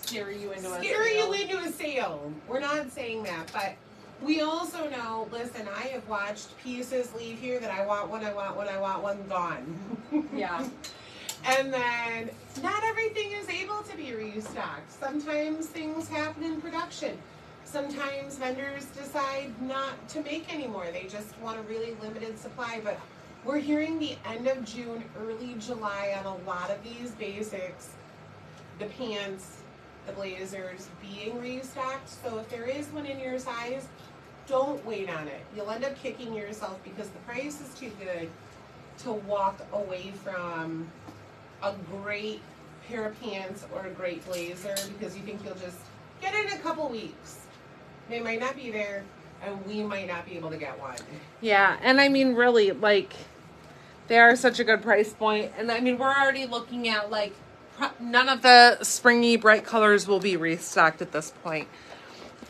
Scare you into a sale. We're not saying that, but we also know, listen, I have watched pieces leave here that I want one gone. Yeah. And then not everything is able to be restocked. Sometimes things happen in production. Sometimes vendors decide not to make anymore. They just want a really limited supply. But we're hearing the end of June, early July on a lot of these basics, the pants, the blazers being restocked. So if there is one in your size, don't wait on it. You'll end up kicking yourself because the price is too good to walk away from a great pair of pants or a great blazer because you think you'll just get it in a couple weeks. They might not be there and we might not be able to get one. Yeah, and I mean, really, like, they are such a good price point. And I mean, we're already looking at, like, none of the springy bright colors will be restocked at this point.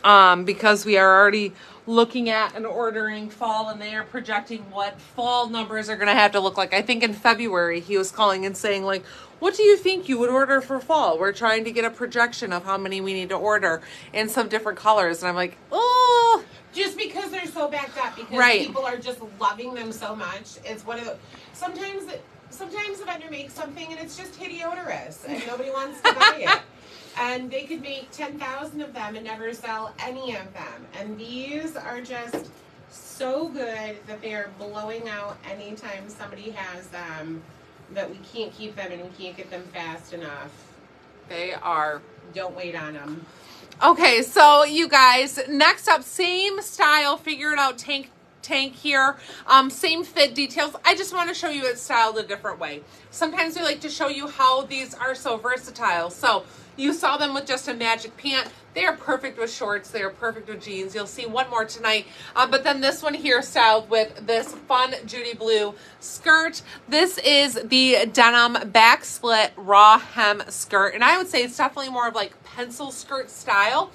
Because we are already looking at and ordering fall, and they are projecting what fall numbers are going to have to look like. I think in February he was calling and saying, like, what do you think you would order for fall? We're trying to get a projection of how many we need to order in some different colors. And I'm like, oh. Just because they're so backed up, because right. People are just loving them so much. It's one of the, sometimes the vendor makes something and it's just hideous and nobody wants to buy it. And they could make 10,000 of them and never sell any of them. And these are just so good that they're blowing out anytime somebody has them, that we can't keep them and we can't get them fast enough. They are. Don't wait on them. Okay, so you guys, next up, same style, figure it out tank here, same fit details. I just want to show you it styled a different way. Sometimes we like to show you how these are so versatile. So you saw them with just a magic pant. They are perfect with shorts. They are perfect with jeans. You'll see one more tonight. But then this one here styled with this fun Judy blue skirt. This is the denim back split raw hem skirt. And I would say it's definitely more of like pencil skirt style,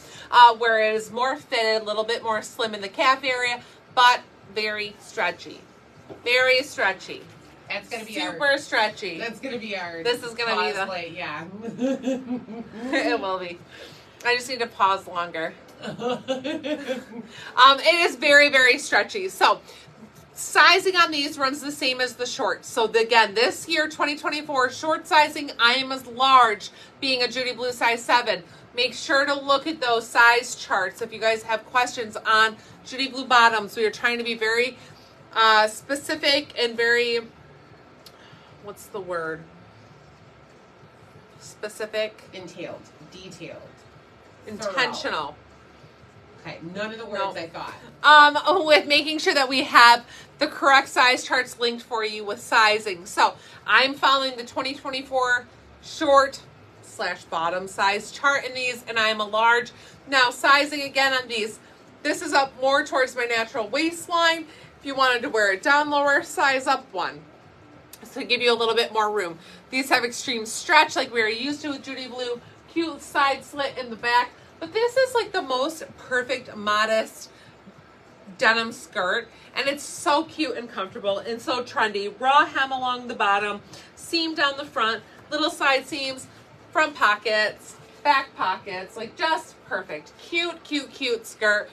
whereas more fitted, a little bit more slim in the calf area, but very stretchy. Very stretchy. That's gonna be super stretchy. That's gonna be our. This is gonna be the. Yeah. It will be. I just need to pause longer. It is very, very stretchy. So sizing on these runs the same as the shorts. So again, this year, 2024, short sizing, I am as large, being a Judy Blue size 7. Make sure to look at those size charts if you guys have questions on Judy Blue bottoms. We are trying to be very specific and very, what's the word? Specific. Detailed. Intentional. Okay, none of the words I thought. With making sure that we have the correct size charts linked for you with sizing. So I'm following the 2024 short / bottom size chart in these, and I am a large. Now sizing again on these, this is up more towards my natural waistline. If you wanted to wear it down lower, size up 1. So give you a little bit more room. These have extreme stretch like we are used to with Judy Blue. Cute side slit in the back. But this is like the most perfect, modest denim skirt, and it's so cute and comfortable and so trendy. Raw hem along the bottom, seam down the front, little side seams, front pockets, back pockets, like just perfect. Cute, cute, cute skirt.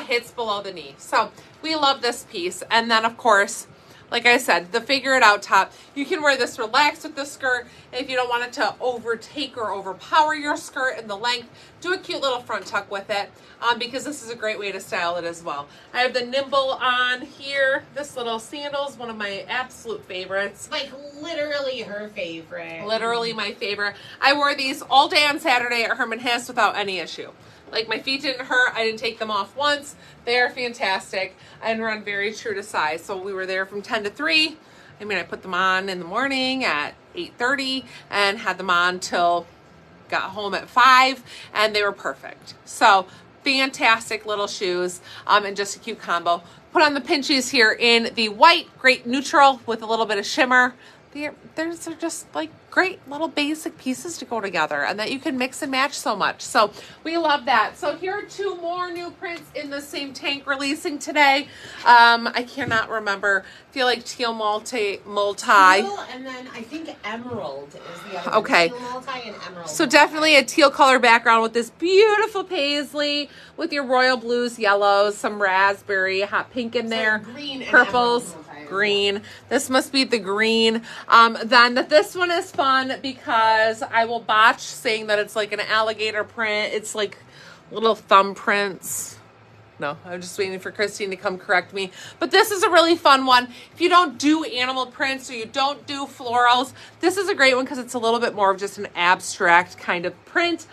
Hits below the knee. So we love this piece. And then of course, like I said, the figure it out top. You can wear this relaxed with the skirt. If you don't want it to overtake or overpower your skirt and the length, do a cute little front tuck with it, because this is a great way to style it as well. I have the nimble on here. This little sandal is one of my absolute favorites. Like literally her favorite. Literally my favorite. I wore these all day on Saturday at Herman Hess without any issue. Like, my feet didn't hurt. I didn't take them off once. They are fantastic and run very true to size. So we were there from 10 to 3. I mean, I put them on in the morning at 8:30 and had them on till got home at 5, and they were perfect. So fantastic little shoes, and just a cute combo. Put on the pinchies here in the white, great neutral with a little bit of shimmer. They're just like great little basic pieces to go together, and that you can mix and match so much. So we love that. So here are 2 more new prints in the same tank releasing today. I cannot remember. I feel like teal multi. Teal, and then I think emerald is the other one. Okay. Teal multi and emerald. So definitely a teal color background with this beautiful paisley with your royal blues, yellows, some raspberry, hot pink in there, green and purples. emerald multi. Green. This must be the green. Then this one is fun because I will botch saying that it's like an alligator print. It's like little thumbprints. No, I'm just waiting for Christine to come correct me. But this is a really fun one. If you don't do animal prints or you don't do florals, this is a great one because it's a little bit more of just an abstract kind of print,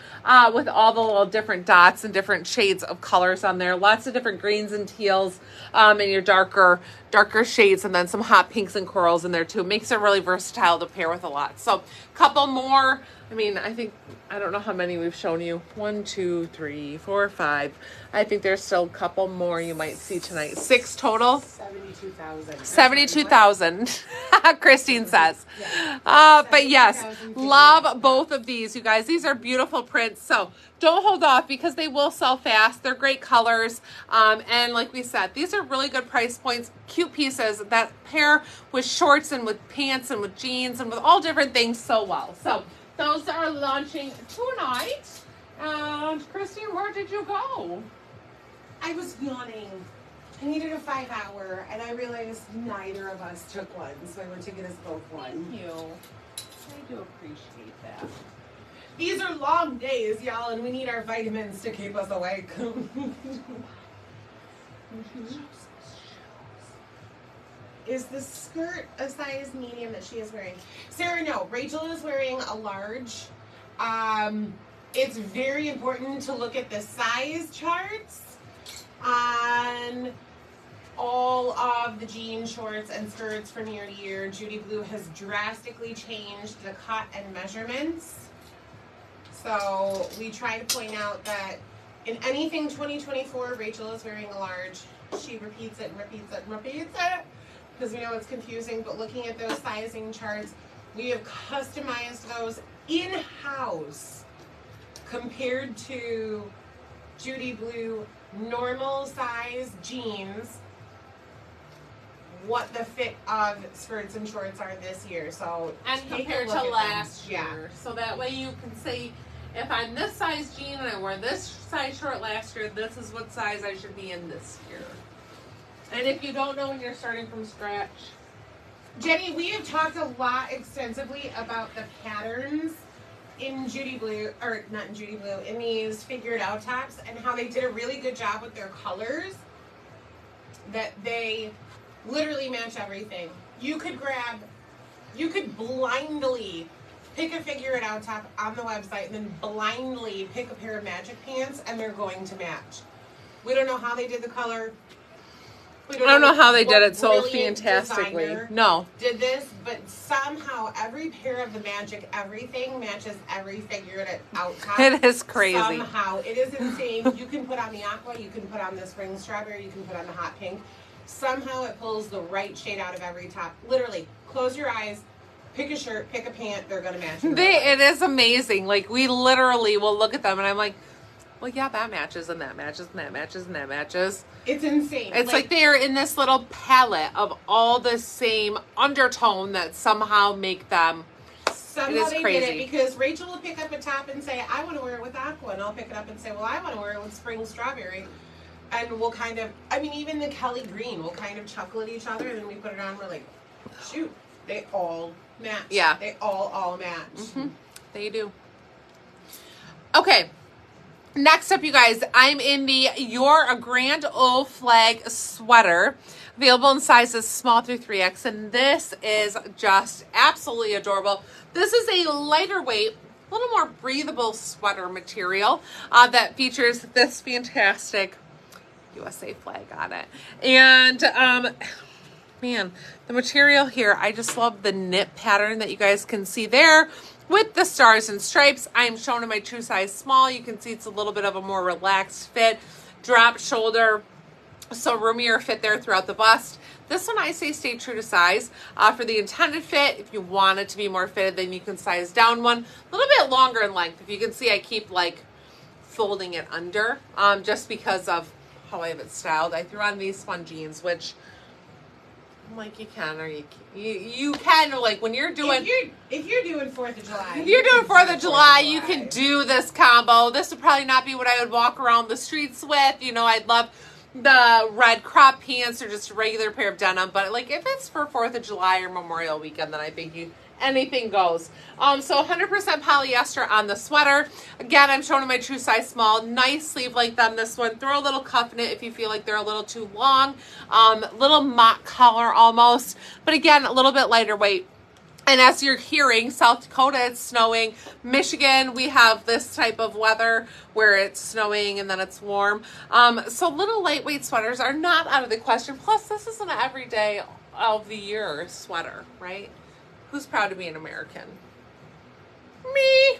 with all the little different dots and different shades of colors on there. Lots of different greens and teals, and your darker shades, and then some hot pinks and corals in there too. It makes it really versatile to pair with a lot. So a couple more. I mean, I don't know how many we've shown you. 1, 2, 3, 4, 5. I think there's still a couple more you might see tonight. 6 total. 72,000. 72,000, Christine says. But yes, love both of these, you guys. These are beautiful prints. So don't hold off because they will sell fast. They're great colors. And like we said, these are really good price points, cute pieces that pair with shorts and with pants and with jeans and with all different things so well. So those are launching tonight. And Christine, where did you go? I was yawning. I needed a 5-hour, and I realized neither of us took one, so I went to get us both one. Thank you. I do appreciate that. These are long days, y'all, and we need our vitamins to keep us awake. Is the skirt a size medium that she is wearing? Sarah, no. Rachel is wearing a large. It's very important to look at the size charts on all of the jean shorts and skirts from year to year. Judy Blue has drastically changed the cut and measurements. So we try to point out that in anything 2024, Rachel is wearing a large. She repeats it and repeats it and repeats it because we know it's confusing, but looking at those sizing charts, we have customized those in-house compared to Judy Blue normal size jeans, what the fit of skirts and shorts are this year. So and compared to last year. Yeah. So that way you can say, if I'm this size jean and I wore this size short last year, this is what size I should be in this year. And if you don't know when you're starting from scratch. Jenny, we have talked a lot extensively about the patterns in Judy Blue, or not in Judy Blue, in these figured out tops, and how they did a really good job with their colors, that they literally match everything. You could blindly pick a figure it out top on the website and then blindly pick a pair of magic pants and they're going to match. We don't know how they did the color. I don't know how they did it so fantastically. No. Did this, but somehow every pair of the magic everything matches every figure it out top. It is crazy. Somehow. It is insane. You can put on the aqua, you can put on the spring strawberry, you can put on the hot pink. Somehow it pulls the right shade out of every top. Literally, close your eyes, pick a shirt, pick a pant, they're going to match. It is amazing. Like, we literally will look at them and I'm like, well, yeah, that matches and that matches and that matches and that matches. It's insane. It's like they're in this little palette of all the same undertone that somehow make them. Somehow they did it because Rachel will pick up a top and say, I want to wear it with aqua. And I'll pick it up and say, well, I want to wear it with spring strawberry. And we'll kind of, I mean, even the Kelly green, we'll kind of chuckle at each other. And then we put it on. We're like, shoot, they all match. Yeah. They all match. Mm-hmm. They do. Okay. Next up, you guys, I'm in the Your Grand Ole Flag sweater. Available in sizes small through 3X. And this is just absolutely adorable. This is a lighter weight, a little more breathable sweater material that features this fantastic USA flag on it. And, man, the material here, I just love the knit pattern that you guys can see there with the stars and stripes. I'm showing in my true size small. You can see it's a little bit of a more relaxed fit, drop shoulder, so roomier fit there throughout the bust. This one I say stay true to size. For the intended fit, if you want it to be more fitted, then you can size down one. A little bit longer in length. If you can see, I keep like folding it under just because of how I have it styled. I threw on these spun jeans, which I'm like, you can or you can, or like when you're doing, if you're doing 4th of July, if you're doing 4th of July, you can do this combo. This would probably not be what I would walk around the streets with. You know, I'd love the red crop pants or just a regular pair of denim, but like if it's for 4th of July or Memorial Weekend, then I think anything goes. So 100% polyester on the sweater. Again, I'm showing in my true size small. Nice sleeve length on this one. Throw a little cuff in it if you feel like they're a little too long. Little mock collar almost, but again, a little bit lighter weight. And as you're hearing, South Dakota, it's snowing. Michigan, we have this type of weather where it's snowing and then it's warm. So little lightweight sweaters are not out of the question. Plus, this is an everyday of the year sweater, right? Who's proud to be an American? Me.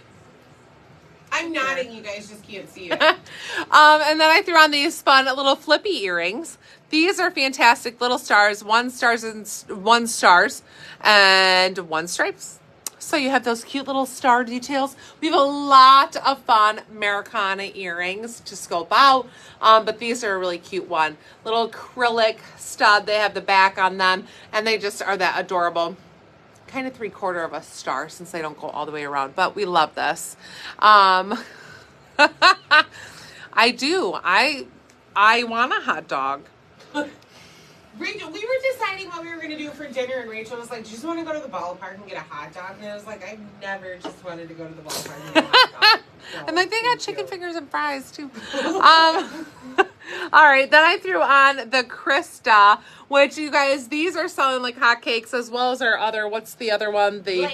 I'm nodding, you guys just can't see it. And then I threw on these fun little flippy earrings. These are fantastic little stars, one stars and one stripes. So you have those cute little star details. We have a lot of fun Americana earrings to scope out, but these are a really cute one. Little acrylic stud. They have the back on them, and they just are that adorable. Kind of 3/4 of a star since they don't go all the way around, but we love this. I do. I want a hot dog. Rachel, we were deciding what we were going to do for dinner, and Rachel was like, do you just want to go to the ballpark and get a hot dog? And I was like, I've never just wanted to go to the ballpark and get a hot dog. No, and like, they got chicken fingers and fries, too. All right, then I threw on the Krista, which, you guys, these are selling like hotcakes, as well as our other, what's the other one? The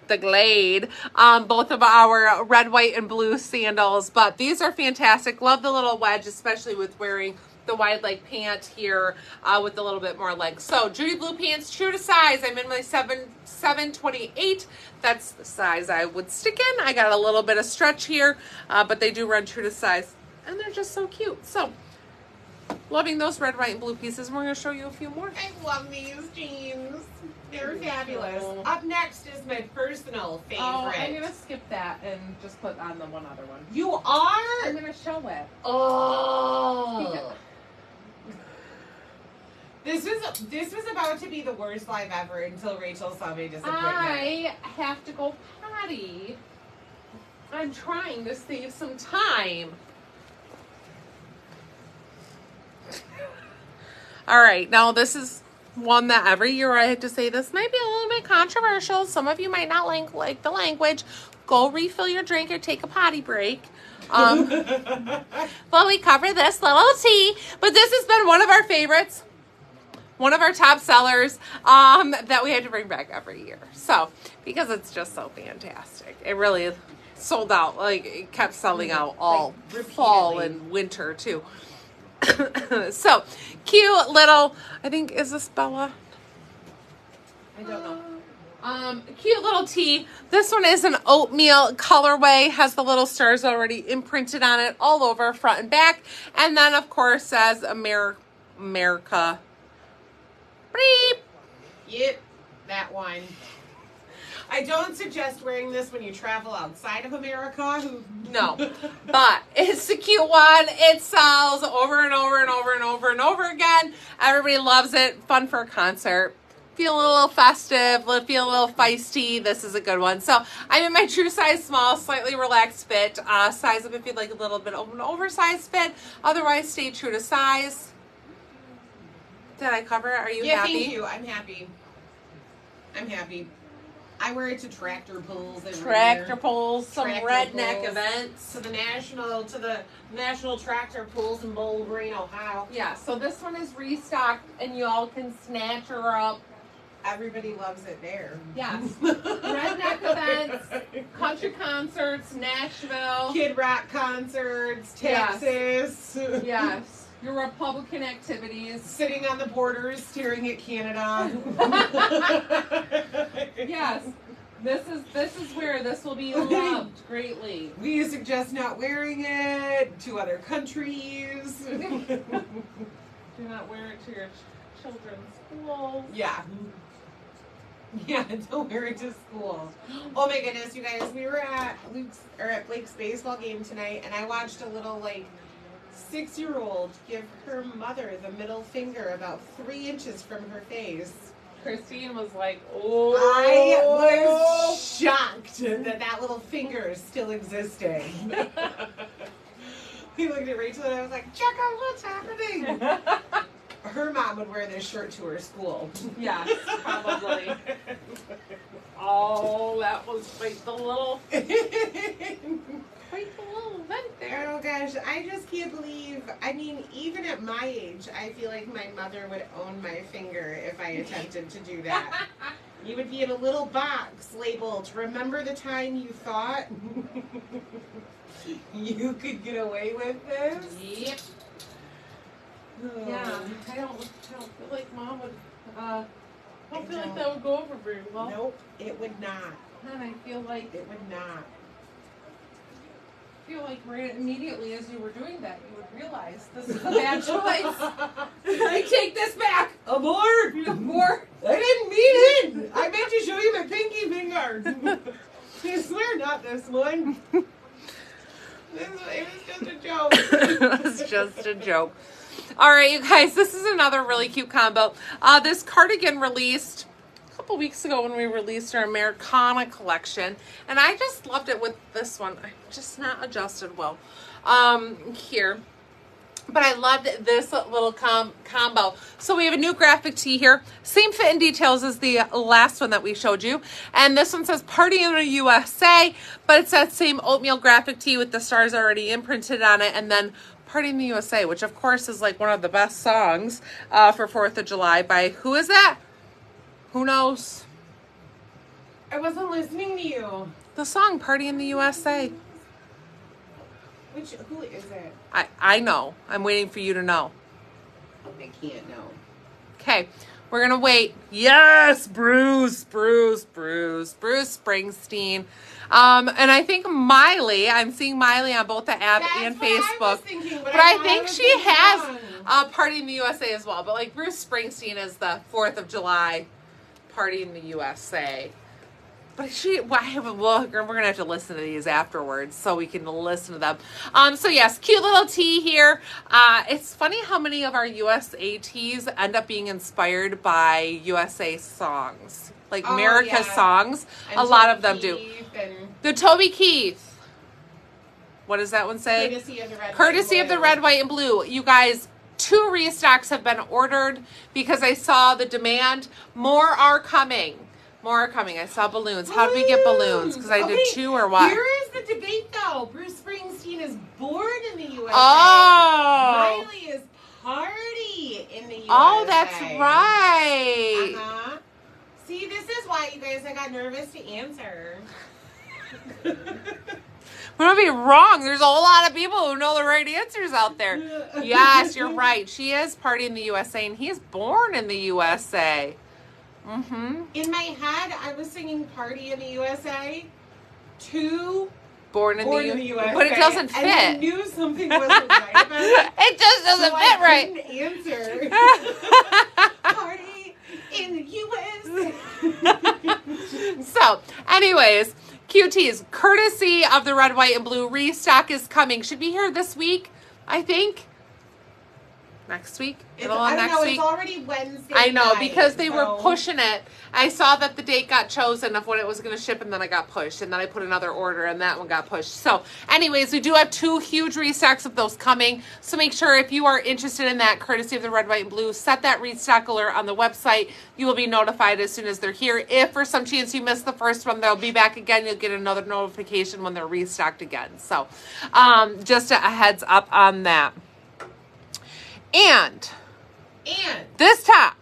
Glade. Both of our red, white, and blue sandals. But these are fantastic. Love the little wedge, especially with wearing the wide leg pant here with a little bit more leg. So Judy Blue pants, true to size. I'm in my 728. That's the size I would stick in. I got a little bit of stretch here, but they do run true to size. And they're just so cute. So loving those red, white, and blue pieces. We're going to show you a few more. I love these jeans. They're fabulous. Up next is my personal favorite. Oh, I'm going to skip that and just put on the one other one. You are? I'm going to show it. Oh. This was about to be the worst live ever until Rachel saw my disappointment. I have to go potty. I'm trying to save some time. All right, now this is one that every year I have to say this might be a little bit controversial. Some of you might not like the language. Go refill your drink or take a potty break. But we cover this little tea. But this has been one of our favorites. One of our top sellers that we had to bring back every year. So, because it's just so fantastic. It really sold out. Like, it kept selling out all fall and winter, too. So, cute little, I think, is this Bella? I don't know. Cute little tee. This one is an oatmeal colorway. Has the little stars already imprinted on it all over, front and back. And then, of course, says America. Beep. Yep, that one. I don't suggest wearing this when you travel outside of America. No, but it's a cute one. It sells over and over and over and over and over again. Everybody loves it. Fun for a concert. Feel a little festive, feel a little feisty. This is a good one. So I'm in my true size small, slightly relaxed fit. Size up if you'd like a little bit of an oversized fit. Otherwise, stay true to size. Did I cover it? Are you happy? Yeah, thank you. I'm happy. I'm happy. I wear it to tractor pulls. Tractor pulls, some Tractor redneck pulls. events. To the national tractor pulls in Bowling Green, Ohio. Yeah, so this one is restocked and you all can snatch her up. Everybody loves it there. Yes. Redneck events, country concerts, Nashville. Kid Rock concerts, Texas. Yes. Your Republican activities. Sitting on the borders, staring at Canada. Yes. This is where this will be loved greatly. We suggest not wearing it to other countries. Do not wear it to your children's schools. Yeah. Yeah, don't wear it to school. Oh my goodness, you guys, we were at Blake's baseball game tonight, and I watched a little 6-year-old give her mother the middle finger about 3 inches from her face. Christine was like, oh. I was shocked that little finger is still existing. We looked at Rachel and I was like, check out what's happening. Her mom would wear this shirt to her school. Yes, probably. Oh, that was quite the little event there. Oh gosh, I just can't believe, I mean, even at my age, I feel like my mother would own my finger if I attempted to do that. You would be in a little box labeled, remember the time you thought you could get away with this? Yep. Oh. Yeah, I don't feel like Mom would, I don't feel like that would go over very well. Nope, it would not. And I feel like It would not. right immediately as you were doing that, you would realize this is a bad choice. I take this back. Abort! Abort. I didn't mean it. I meant to show you my pinky finger. I swear not this one. It was just a joke. It was just a joke. All right, you guys, this is another really cute combo. This cardigan released a couple weeks ago when we released our Americana collection, and I just loved it with this one. I'm just not adjusted well here. But I loved this little combo. So we have a new graphic tee here. Same fit and details as the last one that we showed you. And this one says Party in the USA, but it's that same oatmeal graphic tee with the stars already imprinted on it. And then Party in the USA, which of course is like one of the best songs for 4th of July by, who is that? Who knows? I wasn't listening to you. The song Party in the USA. Who is it? I know. I'm waiting for you to know. I can't know. Okay, we're gonna wait. Yes, Bruce Springsteen. And I think Miley, I'm seeing Miley on both the app and Facebook. I was thinking, but I think she has Party in the USA as well. But like Bruce Springsteen is the 4th of July Party in the USA. But we're going to have to listen to these afterwards so we can listen to them. So yes, cute little tee here. It's funny how many of our USA tees end up being inspired by USA songs. Like America's songs. And a lot of them do. The Toby Keith. What does that one say? Courtesy of the red, white, and blue. You guys, 2 restocks have been ordered because I saw the demand. More are coming. I saw balloons. How do we get balloons? Because I did 2 or what? Here is the debate, though. Bruce Springsteen is born in the USA. Oh. Miley is party in the USA. Oh, that's right. Uh-huh. See, this is why, you guys, I got nervous to answer. We don't be wrong. There's a whole lot of people who know the right answers out there. Yes, you're right. She is party in the USA, and he's born in the USA. Mm-hmm. In my head, I was singing Party in the USA to Born in the USA. But it doesn't fit. And I knew something wasn't right about it. It just doesn't fit right. I couldn't answer. Party in the U.S. So, anyways, QTs, courtesy of the red, white, and blue, restock is coming. Should be here this week, I think. Next week? I don't know, it's already Wednesday. I know, night, because they were pushing it. I saw that the date got chosen of when it was going to ship, and then it got pushed, and then I put another order, and that one got pushed. So, anyways, we do have 2 huge restocks of those coming. So make sure if you are interested in that, courtesy of the red, white, and blue, set that restock alert on the website. You will be notified as soon as they're here. If for some chance you missed the first one, they'll be back again. You'll get another notification when they're restocked again. So, just a heads up on that. And this top,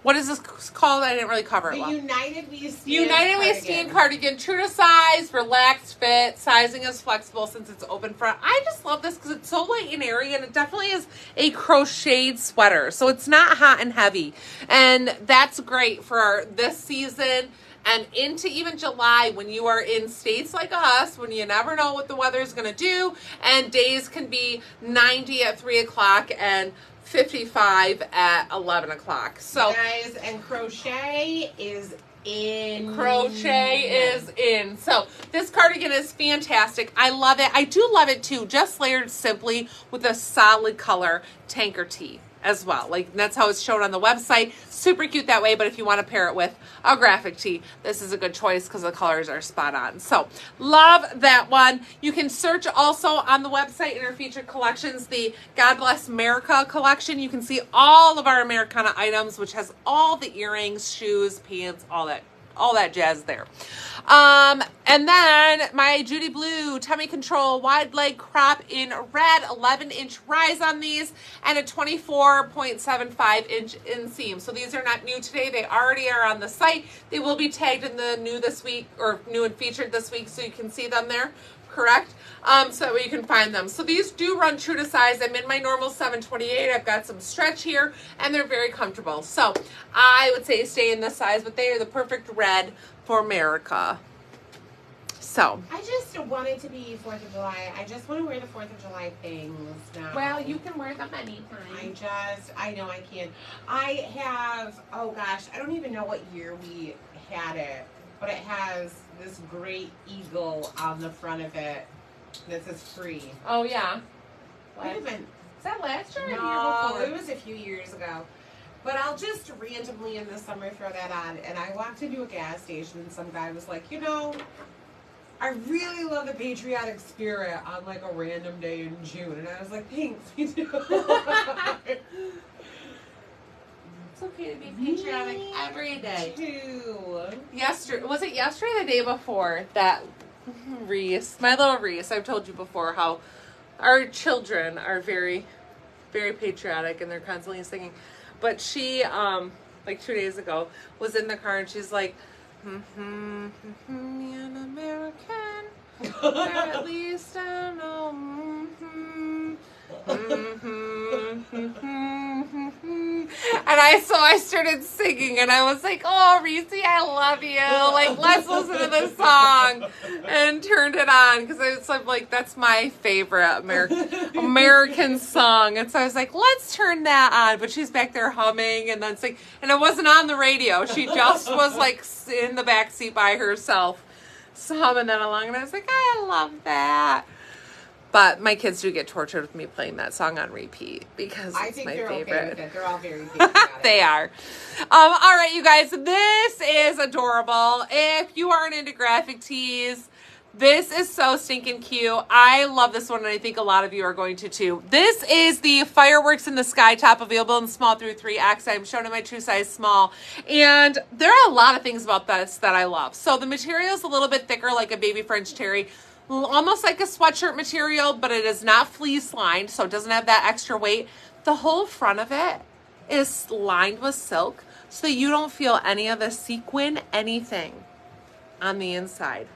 what is this called? I didn't really cover it well. United We Stand United We Stand cardigan. True to size, relaxed fit, sizing is flexible since it's open front. I just love this because it's so light and airy, and it definitely is a crocheted sweater. So it's not hot and heavy. And that's great for this season and into even July when you are in states like us, when you never know what the weather is going to do, and days can be 90 at 3 o'clock and 55 at 11 o'clock. So, guys, and crochet is in. Crochet is in. So this cardigan is fantastic. I love it. I do love it too. Just layered simply with a solid color tanker tee as well. Like, that's how it's shown on the website. Super cute that way, but if you want to pair it with a graphic tee, this is a good choice because the colors are spot on. So, love that one. You can search also on the website in our featured collections, the God Bless America collection. You can see all of our Americana items, which has all the earrings, shoes, pants, all that jazz there. And then my Judy Blue Tummy Control wide leg crop in red, 11-inch rise on these, and a 24.75-inch inseam. So these are not new today. They already are on the site. They will be tagged in the new this week, or new and featured this week, so you can see them there. Correct? So that way you can find them. So these do run true to size. I'm in my normal 728. I've got some stretch here, and they're very comfortable. So I would say stay in this size, but they are the perfect red for America. So I just want it to be 4th of July. I just want to wear the 4th of July things now. Well, you can wear them anytime. I know I can. I have, oh gosh, I don't even know what year we had it, but it has this great eagle on the front of it that says free. Oh, yeah. What? Is that last year or the year before? It was a few years ago. But I'll just randomly in the summer throw that on. And I walked into a gas station and some guy was like, you know, I really love the patriotic spirit on like a random day in June. And I was like, thanks, me too. It's okay to be patriotic every day. Was it yesterday or the day before that Reese, my little Reese, I've told you before how our children are very, very patriotic and they're constantly singing. But she, like 2 days ago, was in the car and she's like, an American, or at least I know, and I started singing and I was like, oh, Reese, I love you. Like, let's listen to this song, and turned it on because I'm like, that's my favorite American song. And so I was like, let's turn that on. But she's back there humming and then singing, and it wasn't on the radio. She just was like in the back seat by herself, humming that along. And I was like, I love that. But my kids do get tortured with me playing that song on repeat because it's my favorite. Okay with it. They're all very patriotic. They are. All right, you guys, this is adorable. If you aren't into graphic tees, this is so stinking cute. I love this one, and I think a lot of you are going to too. This is the Fireworks in the Sky top, available in small through 3X. I'm showing in my true size small. And there are a lot of things about this that I love. So the material is a little bit thicker, like a baby French terry. Almost like a sweatshirt material, but it is not fleece lined, so it doesn't have that extra weight. The whole front of it is lined with silk, so you don't feel any of the sequin anything on the inside.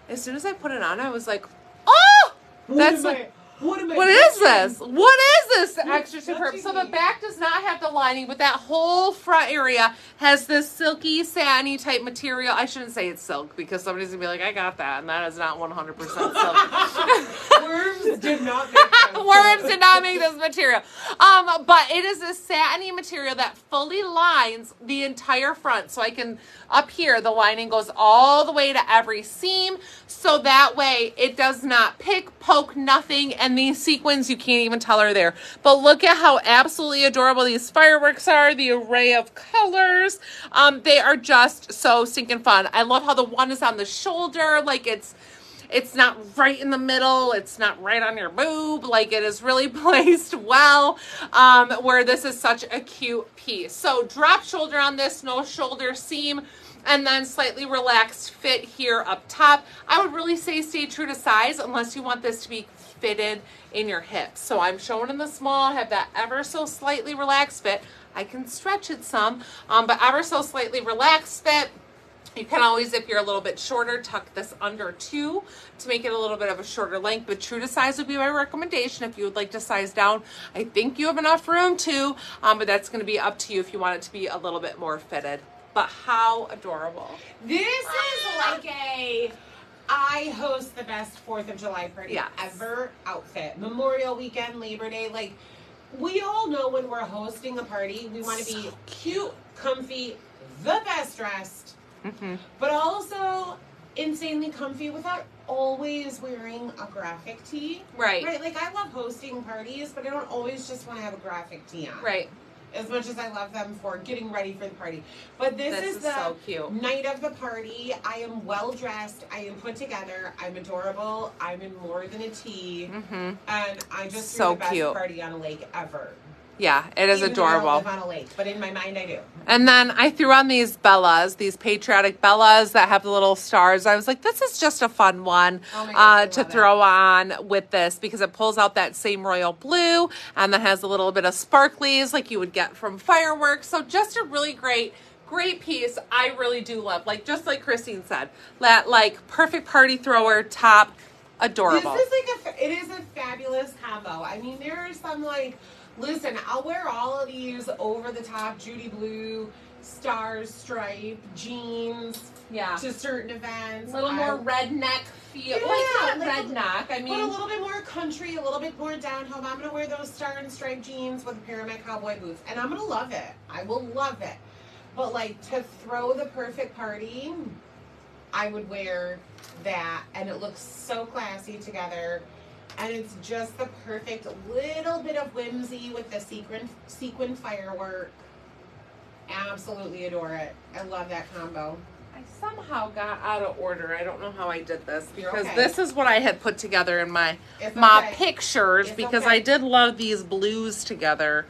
As soon as I put it on, I was like, oh! That's like, what is this? What is this extra superb. So the back does not have the lining, but that whole front area has this silky, satiny type material. I shouldn't say it's silk because somebody's going to be like, I got that, and that is not 100% silk. Worms did not make this. Worms did not make this material. But it is this satiny material that fully lines the entire front. So I can, up here, the lining goes all the way to every seam. So that way it does not pick, poke, nothing. And these sequins, you can't even tell are there. But look at how absolutely adorable these fireworks are. The array of colors. They are just so stinking fun. I love how the one is on the shoulder. Like it's not right in the middle. It's not right on your boob. Like it is really placed well, where this is such a cute piece. So drop shoulder on this, no shoulder seam, and then slightly relaxed fit here up top. I would really say stay true to size unless you want this to be fitted in your hips. So I'm showing in the small, have that ever so slightly relaxed fit. I can stretch it some, but ever so slightly relaxed fit. You can always, if you're a little bit shorter, tuck this under too to make it a little bit of a shorter length, but true to size would be my recommendation if you would like to size down. I think you have enough room too, but that's going to be up to you if you want it to be a little bit more fitted. But how adorable. This is like a I host the best 4th of July party ever outfit. Memorial weekend, Labor Day, like we all know when we're hosting a party, we want to be cute, comfy, the best dressed, but also insanely comfy without always wearing a graphic tee. Right. Like I love hosting parties, but I don't always just want to have a graphic tee on. Right. As much as I love them for getting ready for the party. But this is the so cute. Night of the party. I am well dressed. I am put together. I'm adorable. I'm in more than a tee. And I just threw the best party on a lake ever. Yeah, it is Even adorable. though I don't live on a lake, but in my mind I do. And then I threw on these Bellas, these patriotic Bellas that have the little stars. I was like, this is just a fun one to throw on with this because it pulls out that same royal blue and then has a little bit of sparklies like you would get from fireworks. So just a really great piece. I really do love, like just like Christine said, that like perfect party thrower top, adorable. This is like it is a fabulous combo. I mean, there are some like, listen, I'll wear all of these over the top Judy blue, stars, stripe, jeans to certain events. A little more redneck feel. Yeah, well, like redneck. I mean, but a little bit more country, a little bit more down home. I'm going to wear those star and stripe jeans with a pair of my cowboy boots. And I'm going to love it. I will love it. But like to throw the perfect party, I would wear that. And it looks so classy together. And it's just the perfect little bit of whimsy with the sequin firework. Absolutely adore it. I love that combo. I somehow got out of order. I don't know how I did this because this is what I had put together in my pictures because I did love these blues together.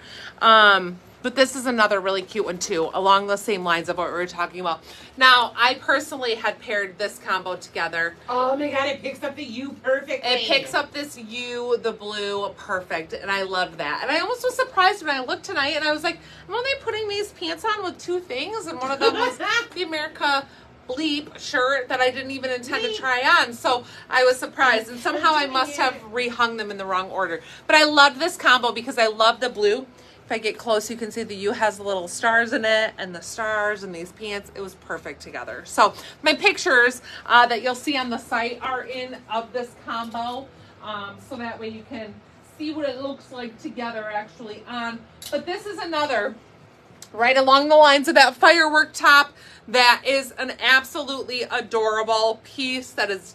But this is another really cute one too, along the same lines of what we were talking about. Now, I personally had paired this combo together. Oh my God, it picks up the U perfectly. It picks up this U, the blue, perfect, and I love that. And I almost was surprised when I looked tonight and I was like, I'm only putting these pants on with two things, and one of them was the America Bleep shirt that I didn't even intend to try on. So I was surprised, and somehow I must have rehung them in the wrong order. But I loved this combo because I love the blue. If I get close, you can see the U has the little stars in it and the stars and these pants. It was perfect together. So my pictures that you'll see on the site are in of this combo. So that way you can see what it looks like together actually on. But this is another right along the lines of that firework top that is an absolutely adorable piece that is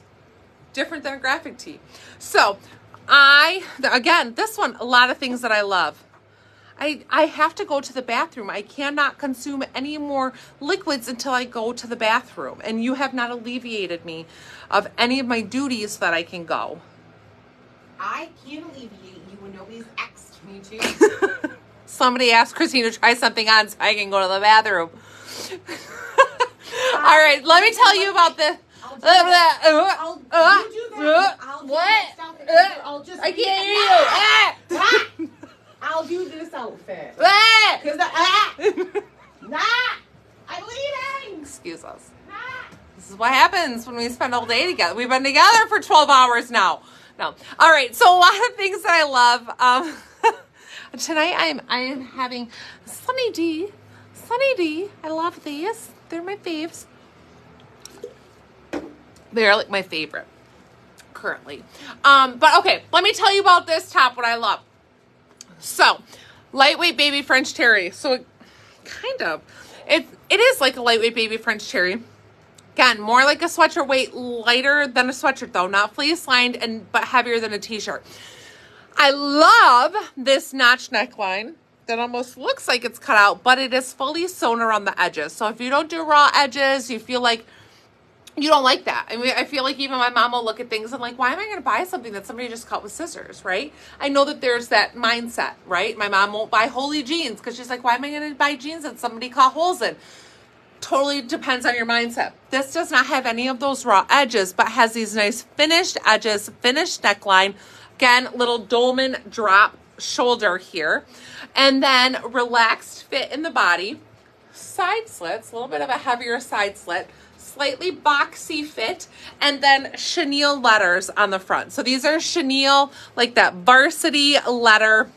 different than a graphic tee. So again, this one, a lot of things that I love. I have to go to the bathroom. I cannot consume any more liquids until I go to the bathroom. And you have not alleviated me of any of my duties that I can go. I can't alleviate you when nobody's X'd me too. Somebody asked Christine to try something on so I can go to the bathroom. All right, let me tell you about this. I'll do that. I can't hear you. I'll do this outfit. Because I'm leaving. Excuse us. This is what happens when we spend all day together. We've been together for 12 hours now. No. All right. So a lot of things that I love. Tonight I am having Sunny D. Sunny D. I love these. They're my faves. They're like my favorite currently. But okay, let me tell you about this top, what I love. So, lightweight baby French terry. So it is like a lightweight baby French terry. Again, more like a sweatshirt weight, lighter than a sweatshirt though, not fleece lined but heavier than a t-shirt. I love this notch neckline that almost looks like it's cut out, but it is fully sewn around the edges. So if you don't do raw edges, you feel like you don't like that. I mean, I feel like even my mom will look at things and like, why am I going to buy something that somebody just cut with scissors, right? I know that there's that mindset, right? My mom won't buy holey jeans because she's like, why am I going to buy jeans that somebody cut holes in? Totally depends on your mindset. This does not have any of those raw edges, but has these nice finished edges, finished neckline. Again, little dolman drop shoulder here. And then relaxed fit in the body. Side slits, a little bit of a heavier side slit. Slightly boxy fit. And then chenille letters on the front. So these are chenille, like that varsity letter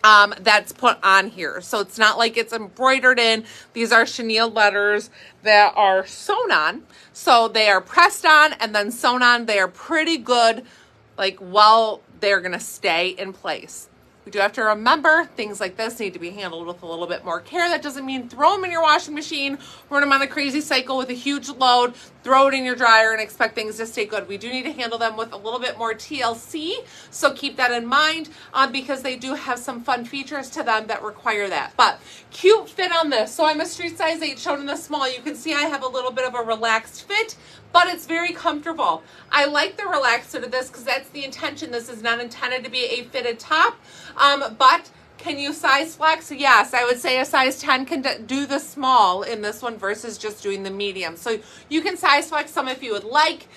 that's put on here. So it's not like it's embroidered in. These are chenille letters that are sewn on. So they are pressed on and then sewn on. They are pretty good, like, well, they're going to stay in place. We do have to remember things like this need to be handled with a little bit more care. That doesn't mean throw them in your washing machine, run them on a crazy cycle with a huge load, throw it in your dryer and expect things to stay good. We do need to handle them with a little bit more TLC. So keep that in mind because they do have some fun features to them that require that. But cute fit on this. So I'm a street size 8 shown in the small. You can see I have a little bit of a relaxed fit, but it's very comfortable. I like the relaxed fit of this because that's the intention. This is not intended to be a fitted top, but can you size flex? Yes, I would say a size 10 can do the small in this one versus just doing the medium. So you can size flex some if you would like.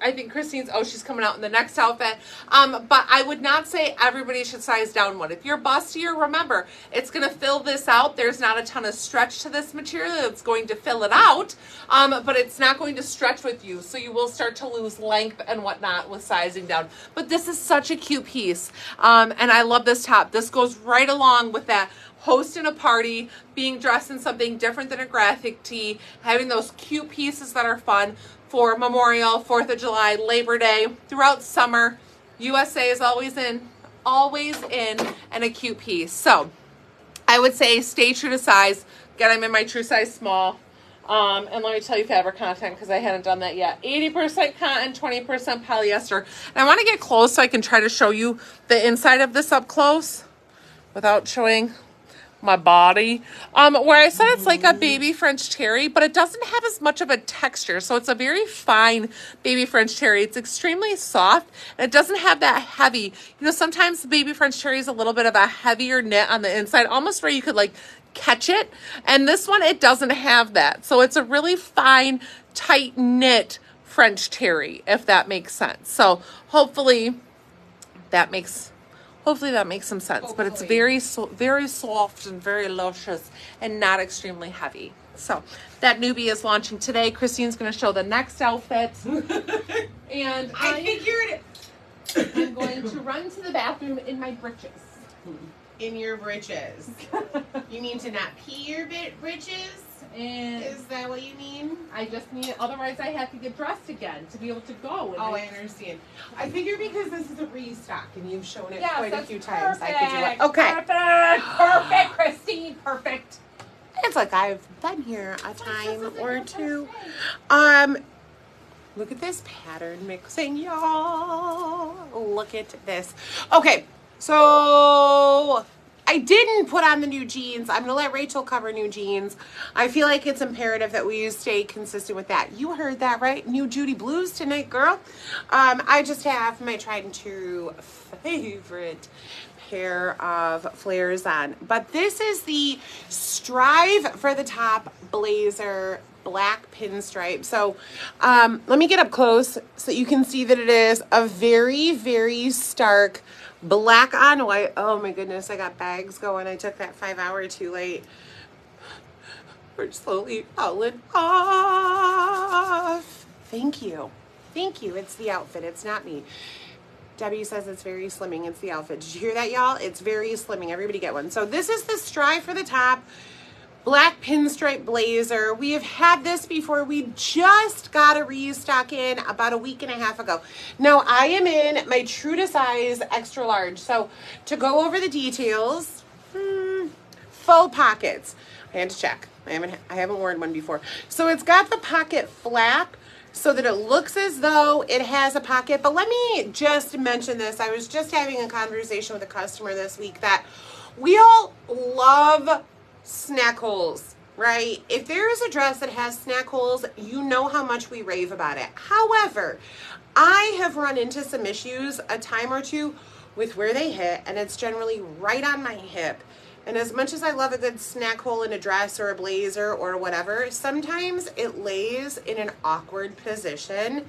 I think Christine's, she's coming out in the next outfit. But I would not say everybody should size down one. If you're bustier, remember, it's going to fill this out. There's not a ton of stretch to this material. It's going to fill it out, but it's not going to stretch with you. So you will start to lose length and whatnot with sizing down. But this is such a cute piece. And I love this top. This goes right along with that hosting a party, being dressed in something different than a graphic tee, having those cute pieces that are fun for Memorial, 4th of July, Labor Day, throughout summer. USA is always in, and a cute piece. So I would say stay true to size. Again, I'm in my true size small. And let me tell you fabric content because I hadn't done that yet. 80% cotton, 20% polyester. And I want to get close so I can try to show you the inside of this up close without showing my body, where I said it's like a baby French terry, but it doesn't have as much of a texture. So it's a very fine baby French terry. It's extremely soft and it doesn't have that heavy, sometimes the baby French terry is a little bit of a heavier knit on the inside, almost where you could like catch it. And this one, it doesn't have that. So it's a really fine, tight knit French terry, if that makes sense. So hopefully that makes some sense. But it's very soft and very luscious and not extremely heavy. So that newbie is launching today. Christine's going to show the next outfit. And I figured I'm going to run to the bathroom in my britches. in your britches. You mean to not pee your britches? And is that what you mean? I just need it. Otherwise, I have to get dressed again to be able to go. Oh, I understand. I figure because this is a restock and you've shown it yes, quite a few times, perfect. I could do it. Okay. Perfect, Christine. Perfect. It's like I've been here a time or two. Look at this pattern mixing, y'all. Look at this. Okay, so I didn't put on the new jeans. I'm gonna let Rachel cover new jeans. I feel like it's imperative that we stay consistent with that. You heard that, right? New Judy Blues tonight, girl. I just have my tried and true favorite pair of flares on. But this is the Strive for the Top blazer black pinstripe. So let me get up close so you can see that it is a very, very stark black on white. Oh my goodness, I got bags going. I took that 5 hour too late. We're slowly falling off. Thank you. Thank you. It's the outfit. It's not me. Debbie says it's very slimming. It's the outfit. Did you hear that, y'all? It's very slimming. Everybody get one. So this is the Strive for the Top black pinstripe blazer. We have had this before. We just got a restock in about a week and a half ago. Now I am in my true to size extra large. So to go over the details, full pockets. I had to check. I haven't worn one before. So it's got the pocket flap so that it looks as though it has a pocket. But let me just mention this. I was just having a conversation with a customer this week that we all love snack holes, right? If there is a dress that has snack holes, you know how much we rave about it. However, I have run into some issues a time or two with where they hit, and it's generally right on my hip. And as much as I love a good snack hole in a dress or a blazer or whatever, sometimes it lays in an awkward position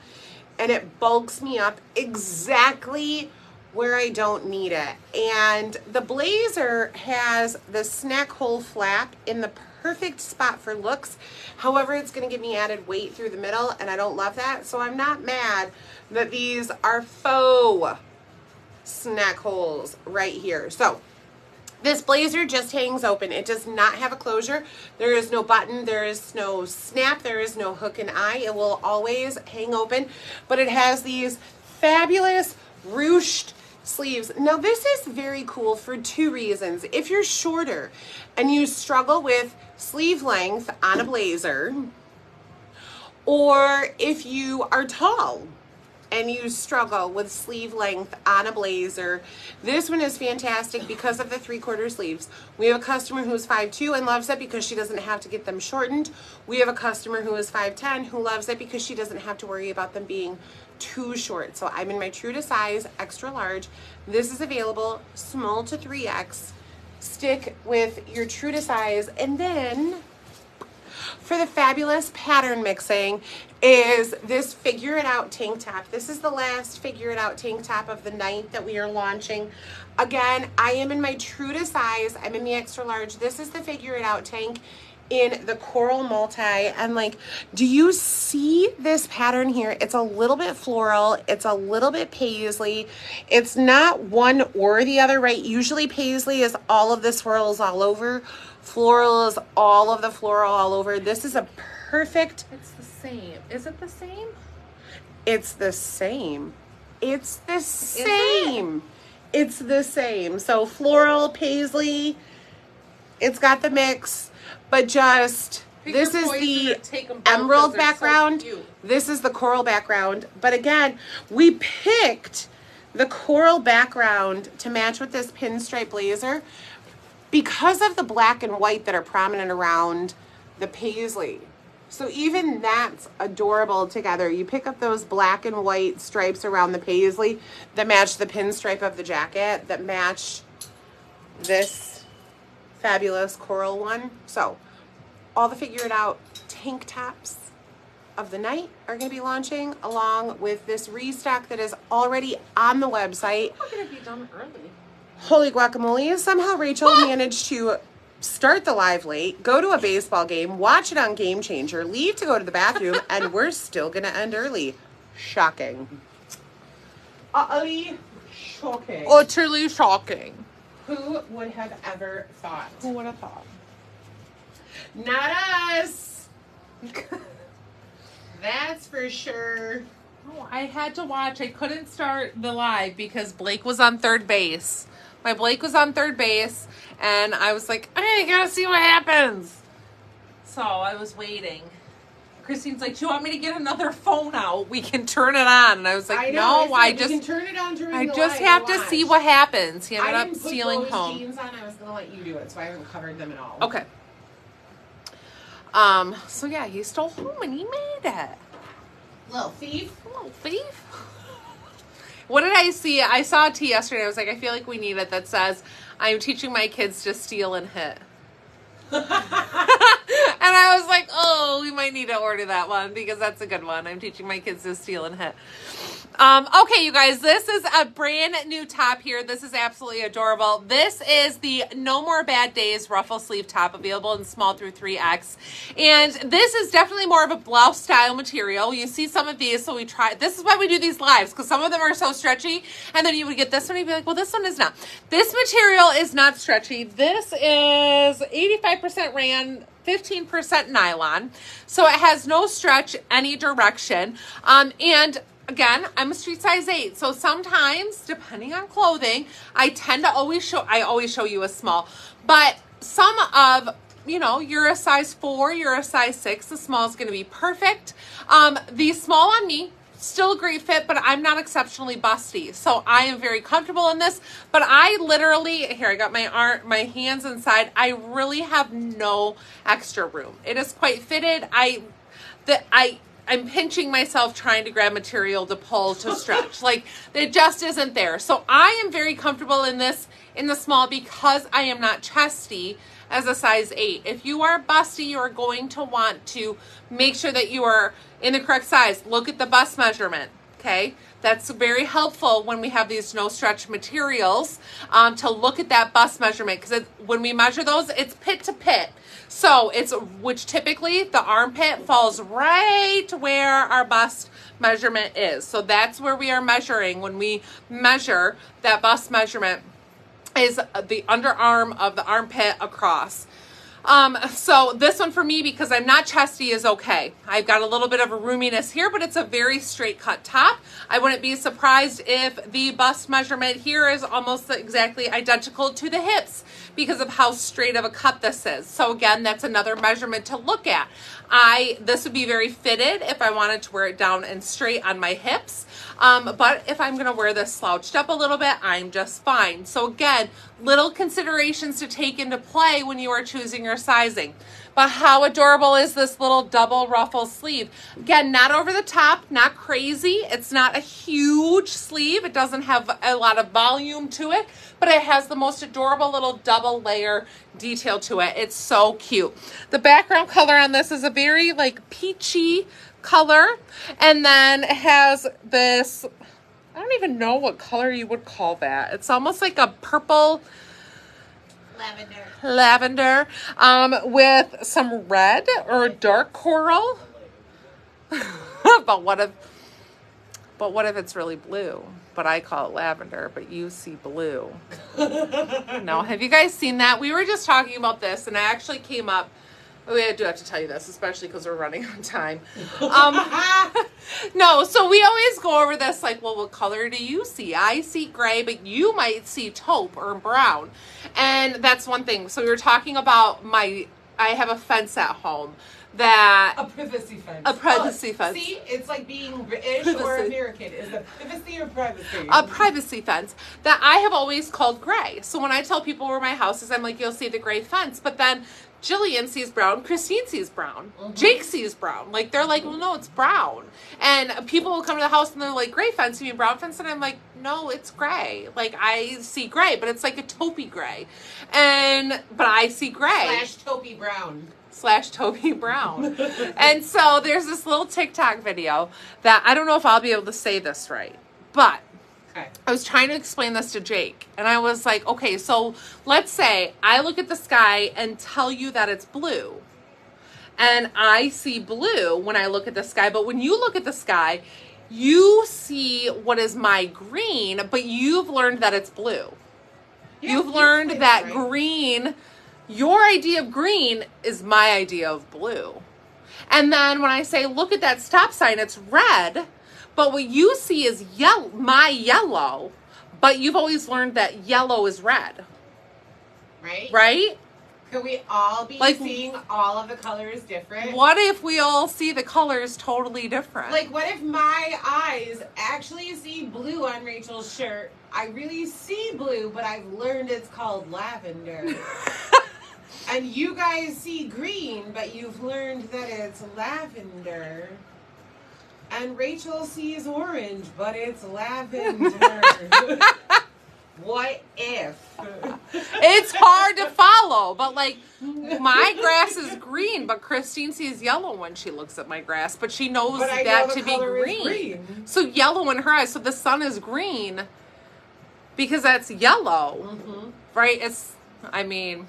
and it bulks me up exactly where I don't need it. And the blazer has the snack hole flap in the perfect spot for looks. However, it's going to give me added weight through the middle, and I don't love that. So I'm not mad that these are faux snack holes right here. So this blazer just hangs open. It does not have a closure. There is no button. There is no snap. There is no hook and eye. It will always hang open. But it has these fabulous ruched sleeves. Now this is very cool for two reasons. If you're shorter and you struggle with sleeve length on a blazer, or if you are tall and you struggle with sleeve length on a blazer, this one is fantastic because of the 3/4 sleeves. We have a customer who is 5'2" and loves it because she doesn't have to get them shortened. We have a customer who is 5'10" who loves it because she doesn't have to worry about them being too short. So I'm in my true to size extra large. This is available small to 3X. Stick with your true to size. And then for the fabulous pattern mixing is this Figure It Out tank top. This is the last Figure It Out tank top of the night that we are launching. Again, I am in my true to size. I'm in the extra large. This is the Figure It Out tank in the coral multi. And like, do you see this pattern here? It's a little bit floral. It's a little bit paisley. It's not one or the other, right? Usually paisley is all of the swirls all over. Floral is all of the floral all over. This is a perfect. It's the same. Is it the same? It's the same. It's the same. It's the same. So floral, paisley, it's got the mix, but just, this is the emerald background. This is the coral background. But again, we picked the coral background to match with this pinstripe blazer because of the black and white that are prominent around the paisley. So even that's adorable together. You pick up those black and white stripes around the paisley that match the pinstripe of the jacket, that match this fabulous coral one. So all the Figure It Out tank tops of the night are going to be launching along with this restock that is already on the website. How can it be done early? Holy guacamole. Somehow Rachel managed to start the live late, go to a baseball game, watch it on Game Changer, leave to go to the bathroom, and we're still going to end early. Shocking. Utterly shocking. Utterly shocking. Who would have ever thought? Who would have thought? Not us. That's for sure. Oh, I had to watch. I couldn't start the live because Blake was on third base. My Blake was on third base, and I was like, I gotta see what happens. So I was waiting. Christine's like, do you want me to get another phone out? We can turn it on. And I was like, I just can turn it on during the just live have to see what happens. He ended up stealing home. I didn't put those jeans on. I was gonna let you do it, so I haven't covered them at all. Okay. So yeah, he stole home and he made it. Little thief. Little thief. What did I see? I saw a tee yesterday. I was like, I feel like we need it that says, I'm teaching my kids to steal and hit. And I was like, oh, we might need to order that one because that's a good one. I'm teaching my kids to steal and hit. Okay, you guys, this is a brand new top here. This is absolutely adorable. This is the No More Bad Days ruffle sleeve top, available in small through 3X. And this is definitely more of a blouse style material. You see some of these, so we try. This is why we do these lives, because some of them are so stretchy. And then you would get this one, and you'd be like, well, this one is not. This material is not stretchy. This is 85% rayon, 15% nylon. So it has no stretch any direction. And again, I'm a street size 8. So sometimes, depending on clothing, I always show you a small. But some of, you know, you're a size 4, you're a size 6, the small is going to be perfect. The small on me, still a great fit, but I'm not exceptionally busty. So I am very comfortable in this, but I literally, here, I got my hands inside. I really have no extra room. It is quite fitted. I'm pinching myself trying to grab material to pull to stretch. Like, it just isn't there. So I am very comfortable in this in the small because I am not chesty as a size 8. If you are busty, you are going to want to make sure that you are in the correct size. Look at the bust measurement, okay? That's very helpful when we have these no stretch materials, to look at that bust measurement, because when we measure those, it's pit to pit. So which typically the armpit falls right where our bust measurement is. So that's where we are measuring. When we measure, that bust measurement is the underarm of the armpit across. So this one for me, because I'm not chesty, is okay. I've got a little bit of a roominess here, but it's a very straight cut top. I wouldn't be surprised if the bust measurement here is almost exactly identical to the hips because of how straight of a cut this is. So again, that's another measurement to look at. This would be very fitted if I wanted to wear it down and straight on my hips. But if I'm going to wear this slouched up a little bit, I'm just fine. So again, little considerations to take into play when you are choosing your sizing. But how adorable is this little double ruffle sleeve? Again, not over the top, not crazy. It's not a huge sleeve. It doesn't have a lot of volume to it, but it has the most adorable little double layer detail to it. It's so cute. The background color on this is a very like peachy color, and then it has this, I don't even know what color you would call that. It's almost like a purple lavender, with some red or dark coral. But what if it's really blue? But I call it lavender, but you see blue. No, have you guys seen that? We were just talking about this, and it actually came up. We do have to tell you this, especially because we're running on time. No, so we always go over this like, well, what color do you see? I see gray, but you might see taupe or brown. And that's one thing. So we were talking about I have a fence at home. A privacy fence. A privacy fence. See, it's like being British or American. Is it privacy or privacy? A privacy fence that I have always called gray. So when I tell people where my house is, I'm like, you'll see the gray fence. But then Jillian sees brown, Christine sees brown, Jake sees brown. Like, they're like, well, no, it's brown. And people will come to the house and they're like, gray fence, you mean brown fence? And I'm like, no, it's gray. Like, I see gray, but it's like a taupey gray. But I see gray. /taupey brown. /Toby Brown. And so there's this little TikTok video that I don't know if I'll be able to say this right, but okay. I was trying to explain this to Jake, and I was like, okay, so let's say I look at the sky and tell you that it's blue, and I see blue when I look at the sky, but when you look at the sky, you see what is my green, but you've learned that it's blue. Yeah, you've learned that right. Green, your idea of green is my idea of blue. And then when I say, look at that stop sign, it's red, but what you see is my yellow, but you've always learned that yellow is red. Right? Right? Could we all be seeing all of the colors different? What if we all see the colors totally different? Like, what if my eyes actually see blue on Rachel's shirt? I really see blue, but I've learned it's called lavender. And you guys see green, but you've learned that it's lavender. And Rachel sees orange, but it's lavender. What if? It's hard to follow, but like my grass is green, but Christine sees yellow when she looks at my grass, but she knows But I that know the to be color is green. green. So yellow in her eyes. So the sun is green because that's yellow, right? It's, I mean,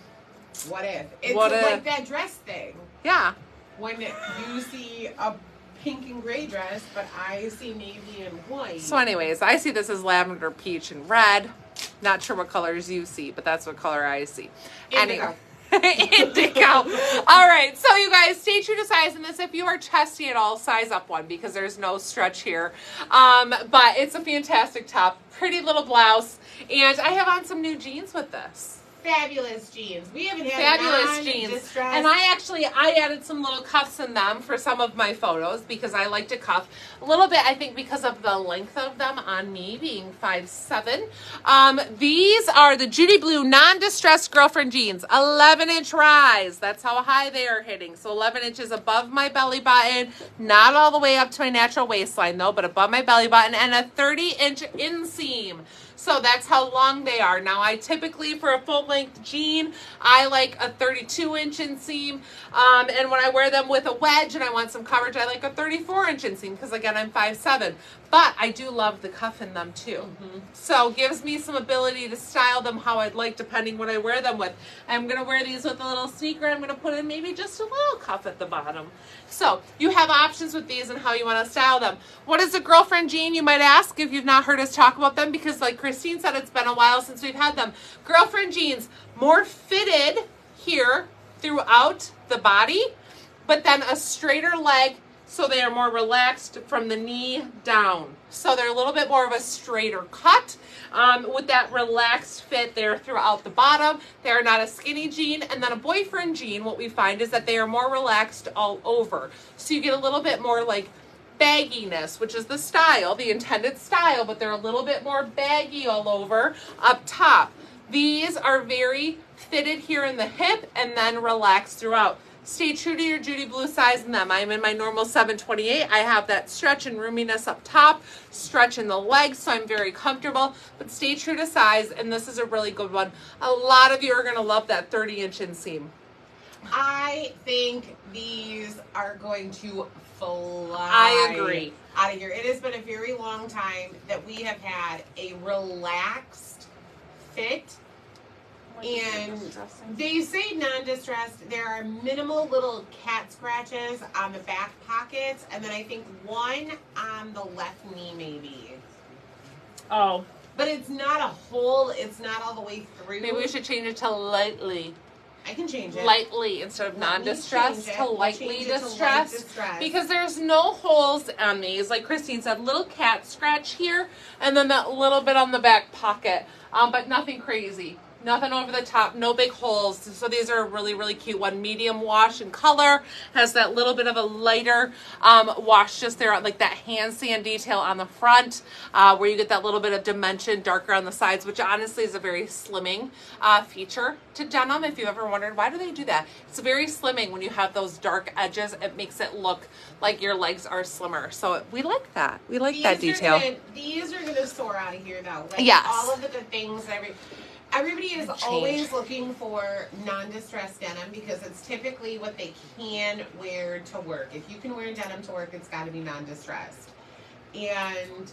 what if? It's what like if? that dress thing. Yeah. When you see a pink and gray dress, but I see navy and white. So anyways, I see this as lavender, peach, and red. Not sure what colors you see, but that's what color I see. Indigo. Indigo. All right, so you guys, stay true to size in this. If you are chesty at all, size up one because there's no stretch here. But it's a fantastic top, pretty little blouse, and I have on some new jeans with this. Fabulous jeans. We haven't had Fabulous jeans. And I added some little cuffs in them for some of my photos because I like to cuff a little bit, I think, because of the length of them on me being 5'7". These are the Judy Blue non-distressed girlfriend jeans, 11-inch rise. That's how high they are hitting. So 11 inches above my belly button, not all the way up to my natural waistline though, but above my belly button, and a 30-inch inseam. So that's how long they are. Now, I typically, for a full-length jean, I like a 32-inch inseam. And when I wear them with a wedge and I want some coverage, I like a 34-inch inseam because, again, I'm 5'7". But I do love the cuff in them, too. So gives me some ability to style them how I'd like, depending what I wear them with. I'm going to wear these with a little sneaker. I'm going to put in maybe just a little cuff at the bottom. So you have options with these and how you want to style them. What is a girlfriend jean, you might ask, if you've not heard us talk about them, because like Christine said, it's been a while since we've had them. Girlfriend jeans, more fitted here throughout the body, but then a straighter leg, so they are more relaxed from the knee down. So they're a little bit more of a straighter cut with that relaxed fit there throughout the bottom. They are not a skinny jean. And then a boyfriend jean, what we find is that they are more relaxed all over. So you get a little bit more like bagginess, which is the style, the intended style, but they're a little bit more baggy all over up top. These are very fitted here in the hip and then relaxed throughout. Stay true to your Judy Blue size in them. I'm in my normal 728. I have that stretch and roominess up top, stretch in the legs, so I'm very comfortable, but stay true to size, and this is a really good one. A lot of you are going to love that 30-inch inseam. I think these are going to fly. I agree. Out of here. It has been a very long time that we have had a relaxed fit. And they say non-distressed. There are minimal little cat scratches on the back pockets, and then I think one on the left knee maybe. Oh. But it's not a hole. It's not all the way through. Maybe we should change it to lightly. I can change it. Lightly instead of non-distressed to lightly distressed. Because there's no holes on these. Like Christine said, little cat scratch here, and then that little bit on the back pocket. But nothing crazy. Nothing over the top, no big holes. So these are a really, really cute one. Medium wash in color. Has that little bit of a lighter wash just there, like that hand sand detail on the front, where you get that little bit of dimension darker on the sides, which honestly is a very slimming feature to denim. If you ever wondered, why do they do that? It's very slimming when you have those dark edges. It makes it look like your legs are slimmer. So we like that. We like that detail. These are going to soar out of here, though. Like yes. All of the things, everybody is always looking for non-distressed denim because it's typically what they can wear to work. If you can wear denim to work, it's got to be non-distressed. And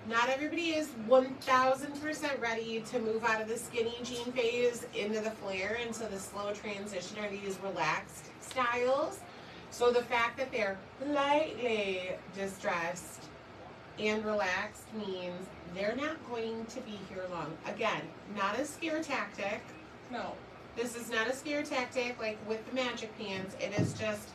not everybody is 1000% ready to move out of the skinny jean phase into the flare, and so the slow transition are these relaxed styles. So the fact that they're lightly distressed and relaxed means they're not going to be here long. Again, not a scare tactic. No. This is not a scare tactic like with the magic pants. It is just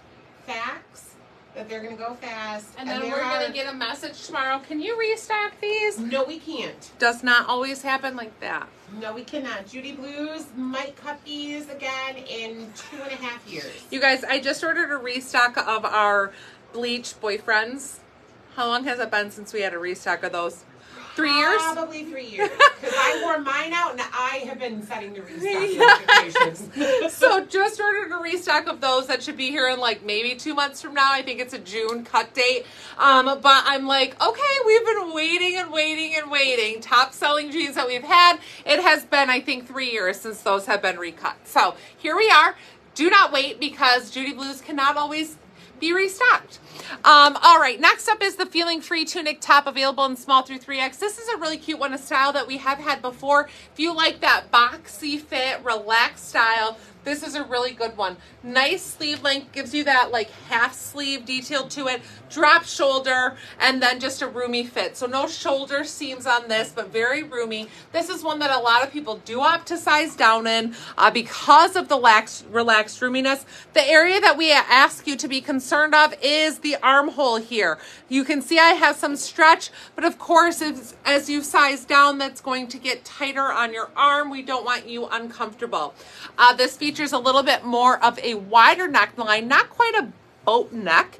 facts that they're going to go fast. And then we're going to get a message tomorrow. Can you restock these? No, we can't. Does not always happen like that. No, we cannot. Judy Blues might cut these again in 2.5 years. You guys, I just ordered a restock of our bleach boyfriends. How long has it been since we had a restock of those? 3 years? Probably 3 years. Because I wore mine out and I have been setting the restock notifications. So just ordered a restock of those. That should be here in like maybe 2 months from now. I think it's a June cut date. But I'm like, okay, we've been waiting and waiting and waiting. Top selling jeans that we've had. It has been, I think, 3 years since those have been recut. So here we are. Do not wait because Judy Blues cannot always be restocked. All right, next up is the Feeling Free tunic top, available in small through 3X. This is a really cute one, a style that we have had before. If you like that boxy fit, relaxed style, this is a really good one. Nice sleeve length, gives you that like half sleeve detail to it, drop shoulder, and then just a roomy fit. So no shoulder seams on this, but very roomy. This is one that a lot of people do opt to size down in because of the relaxed roominess. The area that we ask you to be concerned of is the armhole here. You can see I have some stretch, but of course, as you size down, that's going to get tighter on your arm. We don't want you uncomfortable. This features a little bit more of a wider neckline, not quite a boat neck.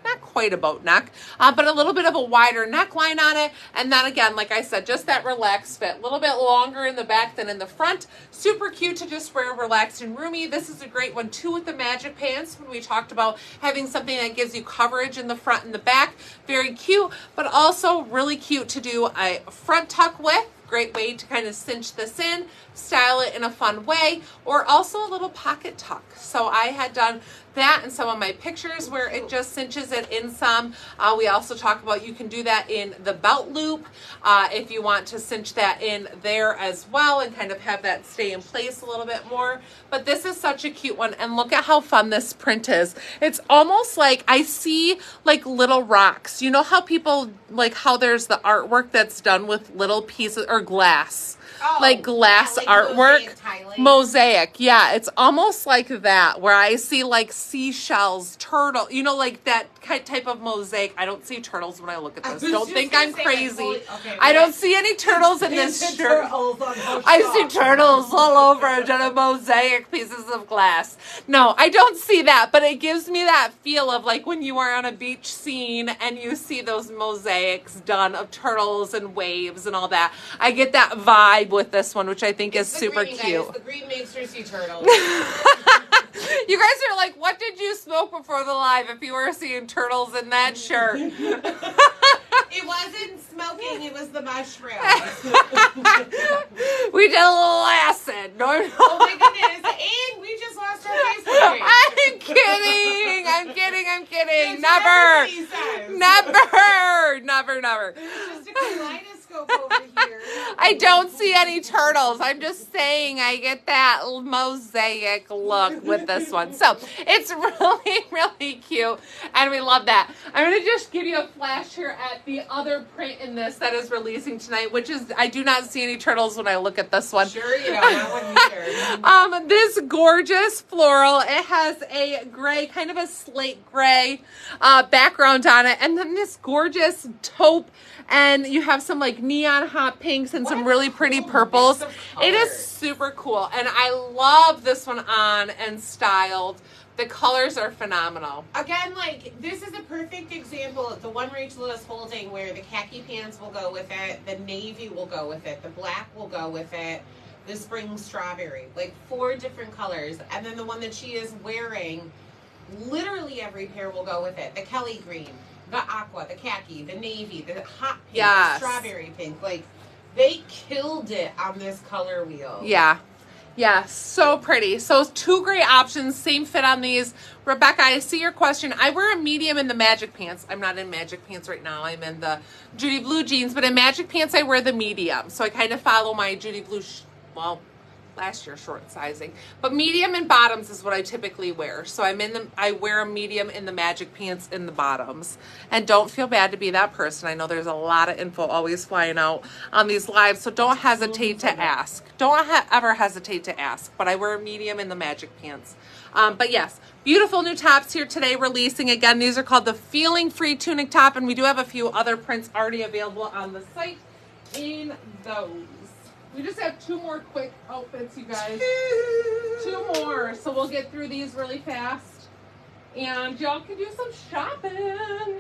Not quite a boat neck, but a little bit of a wider neckline on it. And then again, like I said, just that relaxed fit. A little bit longer in the back than in the front. Super cute to just wear relaxed and roomy. This is a great one too with the magic pants when we talked about having something that gives you coverage in the front and the back. Very cute, but also really cute to do a front tuck with. Great way to kind of cinch this in, style it in a fun way, or also a little pocket tuck. So I had done that in some of my pictures where it just cinches it in some. We also talk about you can do that in the belt loop if you want to cinch that in there as well and kind of have that stay in place a little bit more. But this is such a cute one, and look at how fun this print is. It's almost like I see like little rocks. You know how people, like how there's the artwork that's done with little pieces or glass. Like glass artwork, mosaic. Yeah, it's almost like that where I see like seashells, turtle, you know, like that type of mosaic. I don't see turtles when I look at this. Don't think I'm crazy. I don't see any turtles in this shirt. I see turtles all over a mosaic pieces of glass. No, I don't see that, but it gives me that feel of like when you are on a beach scene and you see those mosaics done of turtles and waves and all that. I get that vibe with this one, which I think is super cute. Guys. The green makes her see turtles. You guys are like, what did you smoke before the live if you were seeing turtles in that shirt? It wasn't smoking, it was the mushrooms. We did a little acid. No. Oh my goodness. And we just lost our Facebook page. I'm kidding. I'm kidding. Never. It's just a kaleidoscope over here. I don't see any turtles. I'm just saying I get that mosaic look with this one. So it's really, really cute. And we love that. I'm going to just give you a flash here at the other print in this that is releasing tonight, which is, I do not see any turtles when I look at this one. Sure you don't. That one either. This gorgeous floral. It has a gray, kind of a slate gray background on it. And then this gorgeous taupe. And you have some like neon hot pinks and some really pretty purples. It is super cool. And I love this one on and styled. The colors are phenomenal. Again, like, this is a perfect example of the one Rachel is holding where the khaki pants will go with it, the navy will go with it, the black will go with it, the spring strawberry. Like 4 different colors. And then the one that she is wearing, literally every pair will go with it. The Kelly green, the aqua, the khaki, the navy, the hot pink, the strawberry pink. Like, they killed it on this color wheel. Yeah. Yeah, so pretty. So 2 great options, same fit on these. Rebecca, I see your question. I wear a medium in the magic pants. I'm not in magic pants right now. I'm in the Judy Blue jeans, but in magic pants I wear the medium. So I kind of follow my Judy Blue, last year short sizing, but medium and bottoms is what I typically wear. So I wear a medium in the magic pants in the bottoms. And don't feel bad to be that person. I know there's a lot of info always flying out on these lives, so don't hesitate to ask. Don't ever hesitate to ask, but I wear a medium in the magic pants. But yes, beautiful new tops here today releasing. Again, these are called the Feeling Free tunic top, and we do have a few other prints already available on the site in those. We just have 2 more quick outfits, you guys. 2 more. So we'll get through these really fast. And y'all can do some shopping.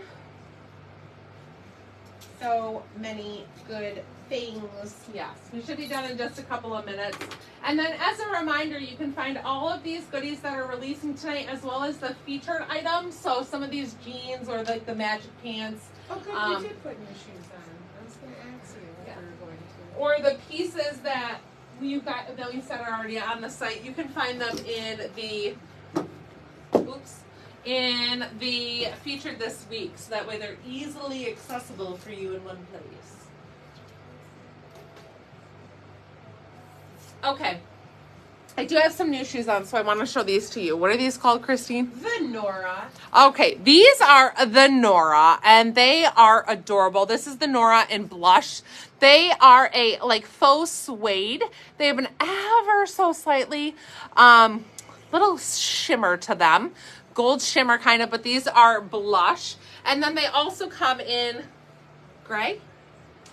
so many good things. Yes, we should be done in just a couple of minutes. And then as a reminder, you can find all of these goodies that are releasing tonight as well as the featured items. So some of these jeans or like the magic pants. Oh, good, you did put your shoes on. I was going to ask you if we were going to. Or the pieces that you got that we said are already on the site. You can find them in the in the featured this week, so that way they're easily accessible for you in one place. Okay, I do have some new shoes on, so I want to show these to you. What are these called, Christine? The Nora. Okay, these are the Nora, and they are adorable. This is the Nora in blush. They are a like faux suede. They have an ever so slightly little shimmer to them. Gold shimmer kind of, but these are blush. And then they also come in gray.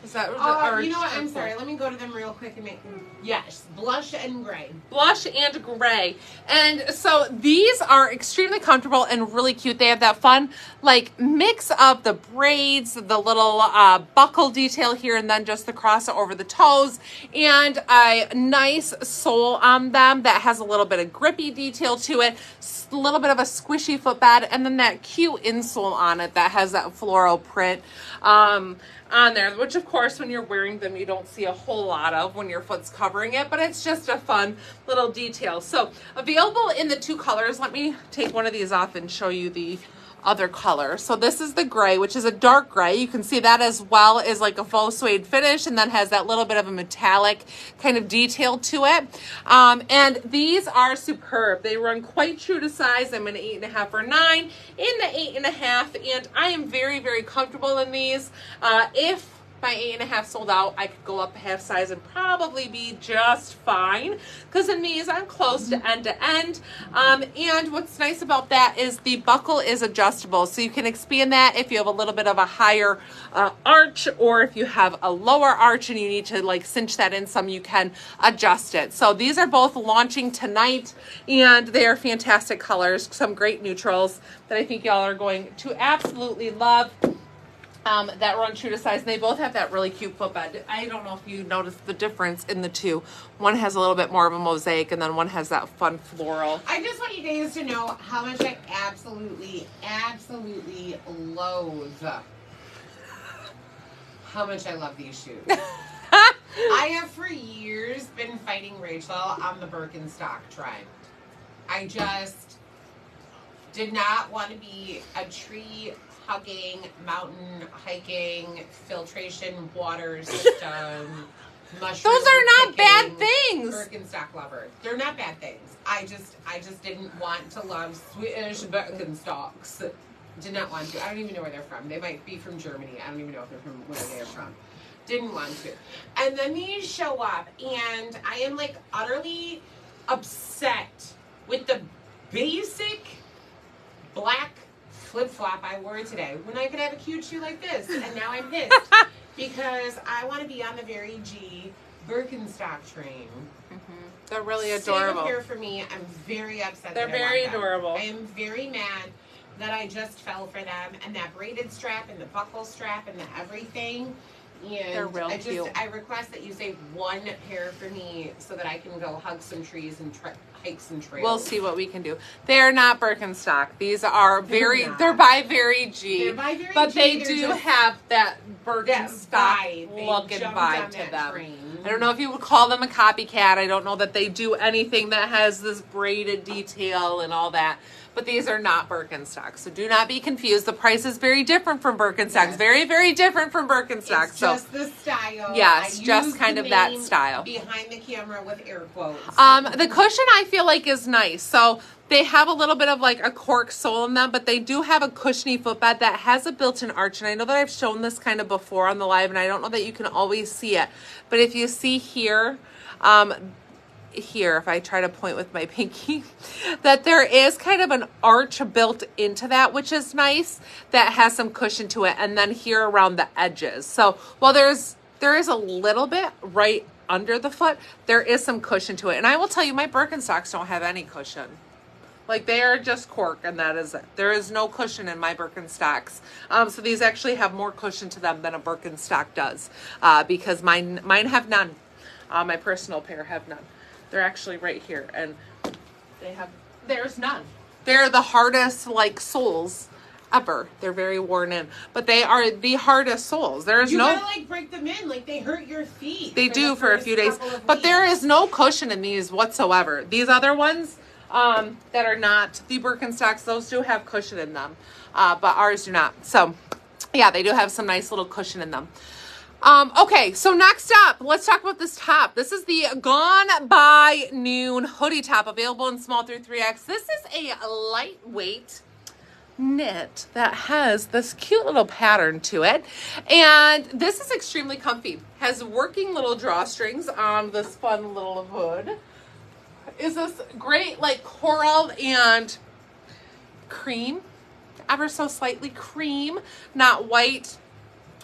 Is that you know what? I'm sorry. Let me go to them real quick and make them. Yes, blush and gray. Blush and gray. And so these are extremely comfortable and really cute. They have that fun like mix of the braids, the little buckle detail here, and then just the cross over the toes, and a nice sole on them that has a little bit of grippy detail to it, a little bit of a squishy footbed, and then that cute insole on it that has that floral print on there, which of course when you're wearing them you don't see a whole lot of when your foot's covering it, but it's just a fun little detail. So available in the two colors. Let me take one of these off and show you the other color. So this is the gray, which is a dark gray. You can see that as well as like a faux suede finish, and then has that little bit of a metallic kind of detail to it. And these are superb. They run quite true to size. I'm an 8.5 or 9 in the 8.5, and I am very, very comfortable in these. If my 8.5 sold out, I could go up a half size and probably be just fine, because in these I'm close to end. And what's nice about that is the buckle is adjustable, so you can expand that if you have a little bit of a higher arch, or if you have a lower arch and you need to like cinch that in some, you can adjust it. So these are both launching tonight, and they are fantastic colors, some great neutrals that I think y'all are going to absolutely love. That run true to size, and they both have that really cute footbed. I don't know if you noticed the difference in the two. One has a little bit more of a mosaic, and then one has that fun floral. I just want you guys to know how much I absolutely loathe how much I love these shoes. I have for years been fighting Rachel on the Birkenstock trend. I just did not want to be a tree hugging, mountain hiking, filtration water system, mushroom Those are not bad picking things. Birkenstock lover. They're not bad things. I just didn't want to love Swedish Birkenstocks. Did not want to. I don't even know where they're from. They might be from Germany. I don't even know if they're from where they're from. Didn't want to. And then these show up, and I am like utterly upset with the basic black flip-flop I wore today when I could have a cute shoe like this. And now I'm pissed because I want to be on the very G Birkenstock train. They're really adorable. Stay here for me. I'm very upset. They're very adorable. I am very mad that I just fell for them, and that braided strap and the buckle strap and the everything. And they're real cute. I request that you save one pair for me so that I can go hug some trees and hike some trails. We'll see what we can do. They're not Birkenstock. These are they're by Very G. They're by Very but G. they They're do just have that Birkenstock look and vibe to them. I don't know if you would call them a copycat. I don't know that they do anything that has this braided detail and all that. But these are not Birkenstock, so do not be confused. The price is very different from Birkenstock. Yes. Very, very different from Birkenstock. It's just the style. Yes, I just kind of that style. Behind the camera with air quotes. The cushion I feel like is nice. So they have a little bit of like a cork sole in them, but they do have a cushiony footbed that has a built-in arch. And I know that I've shown this kind of before on the live, and I don't know that you can always see it. But if you see here, if I try to point with my pinky, that there is kind of an arch built into that, which is nice, that has some cushion to it, and then here around the edges. So while there is a little bit right under the foot, there is some cushion to it. And I will tell you, my Birkenstocks don't have any cushion. Like, they are just cork, and that is it. There is no cushion in my Birkenstocks. So these actually have more cushion to them than a Birkenstock does, because mine have none. My personal pair have none. They're actually right here, and there's none. They're the hardest, like, soles ever. They're very worn in, but they are the hardest soles. There is you no. gotta like break them in, like they hurt your feet. They do for a few days, but weeks. there is no cushion in these whatsoever. These other ones that are not the Birkenstocks, those do have cushion in them, but ours do not. So, yeah, they do have some nice little cushion in them. Okay, so next up, let's talk about this top. This is the Gone by Noon hoodie top, available in small through 3X. This is a lightweight knit that has this cute little pattern to it, and this is extremely comfy. Has working little drawstrings on this fun little hood. Is this great, like, coral and cream, ever so slightly cream, not white,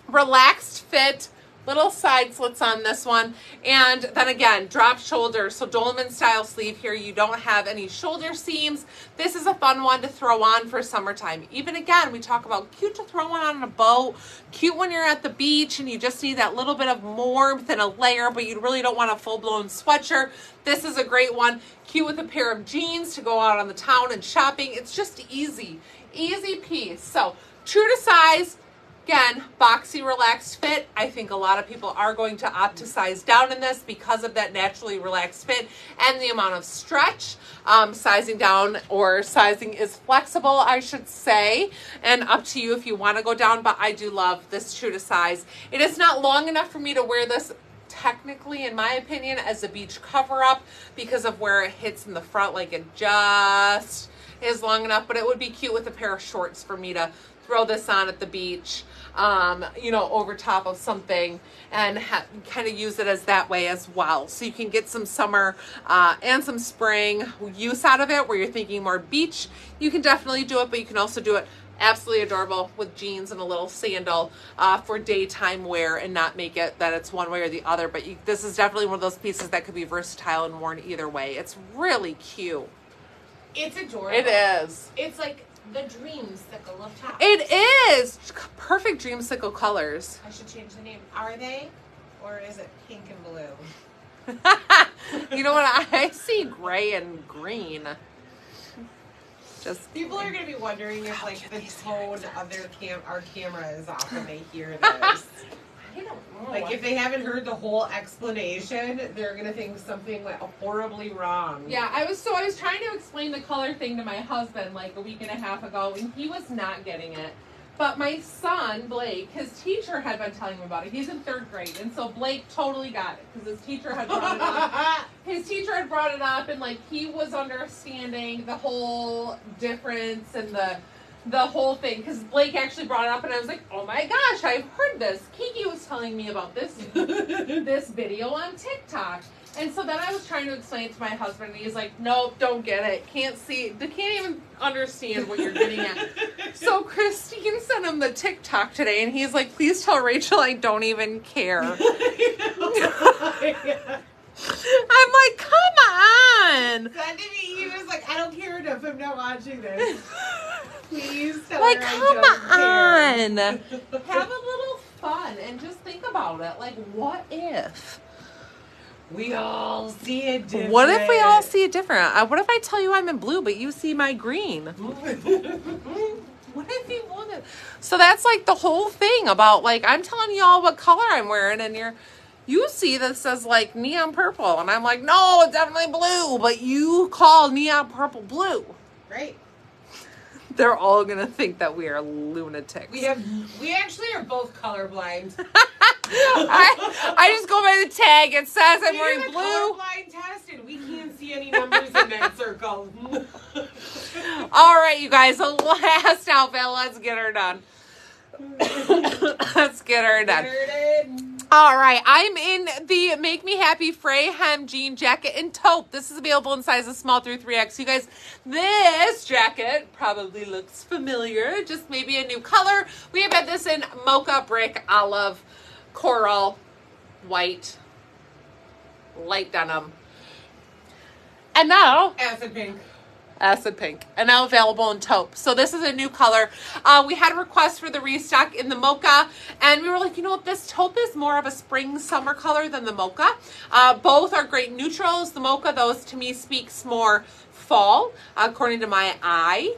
relaxed fit, little side slits on this one, and then again, drop shoulders. So Dolman style sleeve here. You don't have any shoulder seams. This is a fun one to throw on for summertime. Even again, we talk about cute to throw on a boat, cute when you're at the beach and you just need that little bit of warmth and a layer, but you really don't want a full-blown sweatshirt. This is a great one. Cute with a pair of jeans to go out on the town and shopping. It's just easy piece. So true to size. Again, boxy, relaxed fit. I think a lot of people are going to opt to size down in this because of that naturally relaxed fit and the amount of stretch. Sizing down or sizing is flexible, I should say, and up to you if you want to go down, but I do love this true to size. It is not long enough for me to wear this technically, in my opinion, as a beach cover-up because of where it hits in the front. Like, it just is long enough, but it would be cute with a pair of shorts for me to throw this on at the beach, over top of something and kind of use it as that way as well. So you can get some summer and some spring use out of it where you're thinking more beach. You can definitely do it, but you can also do it absolutely adorable with jeans and a little sandal for daytime wear and not make it that it's one way or the other. But this is definitely one of those pieces that could be versatile and worn either way. It's really cute. It's adorable. It is. It's like the dreamsicle of tops. It is perfect dreamsicle colors. I should change the name. Are they, or is it pink and blue? You know what? I see gray and green. Just people are going to be wondering if like the tone of our camera is off when they hear this. I don't know. Like, if they haven't heard the whole explanation, they're gonna think something went horribly wrong. Yeah, I was trying to explain the color thing to my husband like a week and a half ago, and he was not getting it. But my son, Blake, his teacher had been telling him about it. He's in 3rd grade, and so Blake totally got it because his teacher had brought it up. His teacher had brought it up, and like he was understanding the whole difference and the whole thing, because Blake actually brought it up, and I was like, oh my gosh, I've heard this. Kiki was telling me about this this video on TikTok. And so then I was trying to explain it to my husband, and he's like, nope, don't get it. Can't even understand what you're getting at. So Christine sent him the TikTok today, and he's like, please tell Rachel I don't even care. I'm like, come on. That to me, he was like, I don't care enough. I'm not watching this. Please tell like, her come I don't on. care. Have a little fun and just think about it. Like, what if? We all see it different. What if we all see it different? What if I tell you I'm in blue, but you see my green? What if you want it? So that's like the whole thing about, like, I'm telling you all what color I'm wearing, and you see that says like neon purple, and I'm like, no, it's definitely blue, but you call neon purple blue. Right. They're all gonna think that we are lunatics. We actually are both colorblind. I just go by the tag. It says I'm wearing blue. Colorblind tested. We can't see any numbers in that circle. All right, you guys. The last outfit. Let's get her done. Let's get her done. All right, I'm in the Make Me Happy Frey hem jean jacket and taupe. This is available in sizes small through 3X. You guys, this jacket probably looks familiar, just maybe a new color. We have had this in mocha, brick, olive, coral, white, light denim. And now, Acid pink. Acid pink, and now available in taupe. So this is a new color. We had a request for the restock in the mocha, and we were like, you know what, this taupe is more of a spring summer color than the mocha. Both are great neutrals. The mocha, those to me speaks more fall, according to my eye.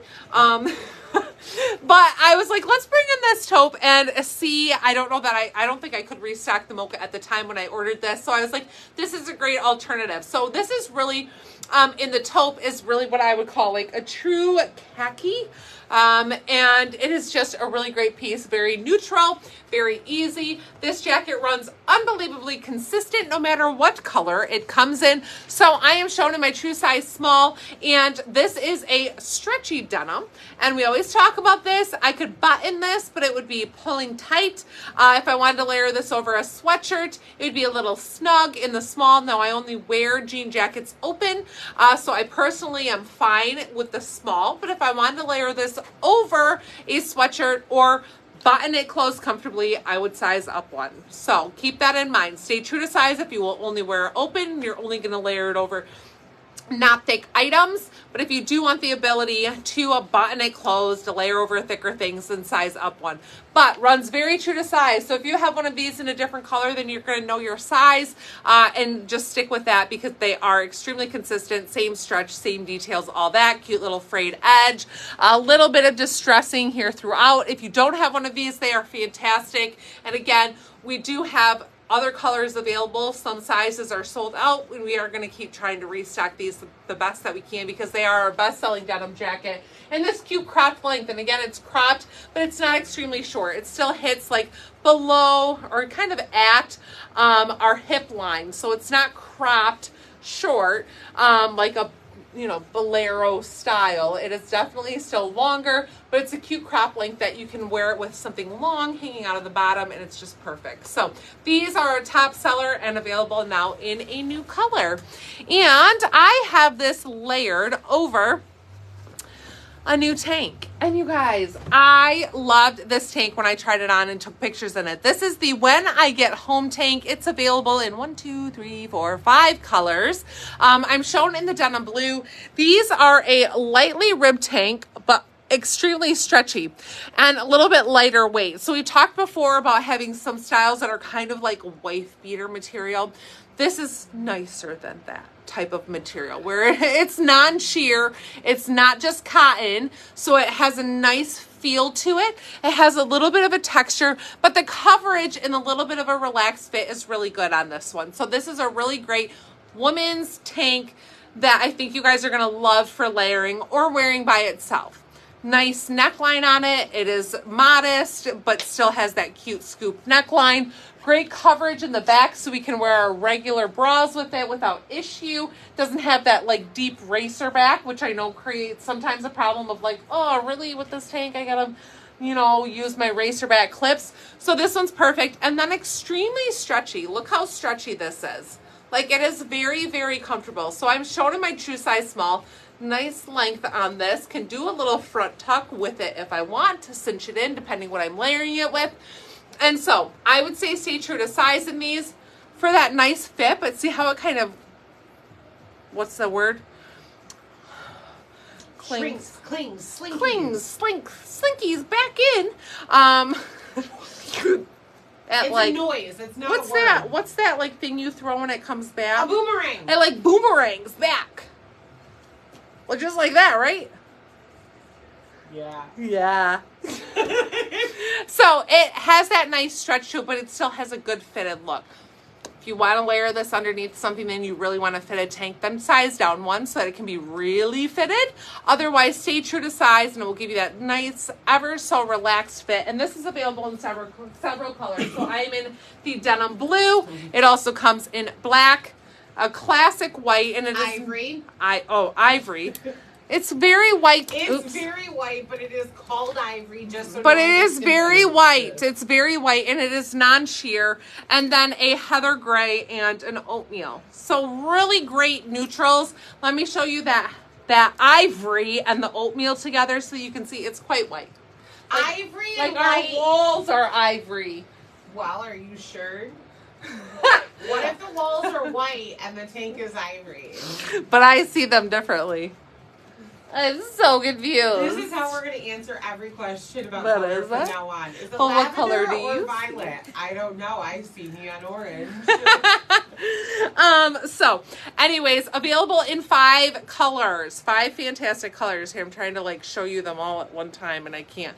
But I was like, let's bring in this taupe and see. I don't know that I don't think I could restock the mocha at the time when I ordered this. So I was like, this is a great alternative. So this is really, in the taupe is really what I would call like a true khaki. And it is just a really great piece. Very neutral, very easy. This jacket runs unbelievably consistent no matter what color it comes in. So I am shown in my true size small, and this is a stretchy denim. And we always talk about this. I could button this, but it would be pulling tight. If I wanted to layer this over a sweatshirt, it would be a little snug in the small. Now I only wear jean jackets open, so I personally am fine with the small. But if I wanted to layer this over a sweatshirt or button it closed comfortably, I would size up one. So keep that in mind. Stay true to size. If you will only wear it open, you're only going to layer it over not thick items. But if you do want the ability to button it closed, to layer over thicker things, then size up one. But runs very true to size. So if you have one of these in a different color, then you're going to know your size, and just stick with that because they are extremely consistent. Same stretch, same details, all that. Cute little frayed edge. A little bit of distressing here throughout. If you don't have one of these, they are fantastic. And again, we do have other colors available. Some sizes are sold out, and we are going to keep trying to restock these the best that we can because they are our best-selling denim jacket. And this cute cropped length, and again, it's cropped, but it's not extremely short. It still hits like below or kind of at our hip line, so it's not cropped short like a bolero style. It is definitely still longer, but it's a cute crop length that you can wear it with something long hanging out of the bottom, and it's just perfect. So these are a top seller and available now in a new color. And I have this layered over a new tank. And you guys, I loved this tank when I tried it on and took pictures in it. This is the When I Get Home tank. It's available in 1, 2, 3, 4, 5 colors. I'm shown in the denim blue. These are a lightly ribbed tank, but extremely stretchy and a little bit lighter weight. So we talked before about having some styles that are kind of like wife beater material. This is nicer than that type of material where it's non-sheer, it's not just cotton, so it has a nice feel to it. It has a little bit of a texture, but the coverage and a little bit of a relaxed fit is really good on this one. So this is a really great women's tank that I think you guys are going to love for layering or wearing by itself. Nice neckline on it. It is modest, but still has that cute scoop neckline. Great coverage in the back so we can wear our regular bras with it without issue. Doesn't have that like deep racer back, which I know creates sometimes a problem of like, oh, really with this tank, I gotta, use my racer back clips. So this one's perfect. And then extremely stretchy. Look how stretchy this is. Like it is very, very comfortable. So I'm shown in my true size small. Nice length on this. Can do a little front tuck with it if I want to cinch it in, depending what I'm layering it with. And so I would say stay true to size in these for that nice fit, but see how it kind of, what's the word? Clings, slinkies back in. It's like, a noise. It's not what's a word. that? What's that like thing you throw when it comes back? A boomerang. It like boomerangs back. Well, just like that, right? Yeah. So it has that nice stretch to it, but it still has a good fitted look. If you want to layer this underneath something, then you really want a fitted tank, then size down one so that it can be really fitted. Otherwise, stay true to size, and it will give you that nice, ever so relaxed fit. And this is available in several colors. So I am in the denim blue. It also comes in black, a classic white, and it is ivory. Ivory. It's very white. It's very white, but it is called ivory, just so. But it is very white. It's very white, and it is non-sheer. And then a heather gray and an oatmeal. So really great neutrals. Let me show you that ivory and the oatmeal together so you can see it's quite white. Ivory and white. Our walls are ivory. Well, are you sure? What if the walls are white and the tank is ivory? But I see them differently. I'm so confused. This is how we're going to answer every question about What color is from it? now on. Is it Well, what lavender color do or you violet? I don't know. I see neon orange. So anyways, available in 5 colors, 5 fantastic colors here. I'm trying to like show you them all at one time and I can't.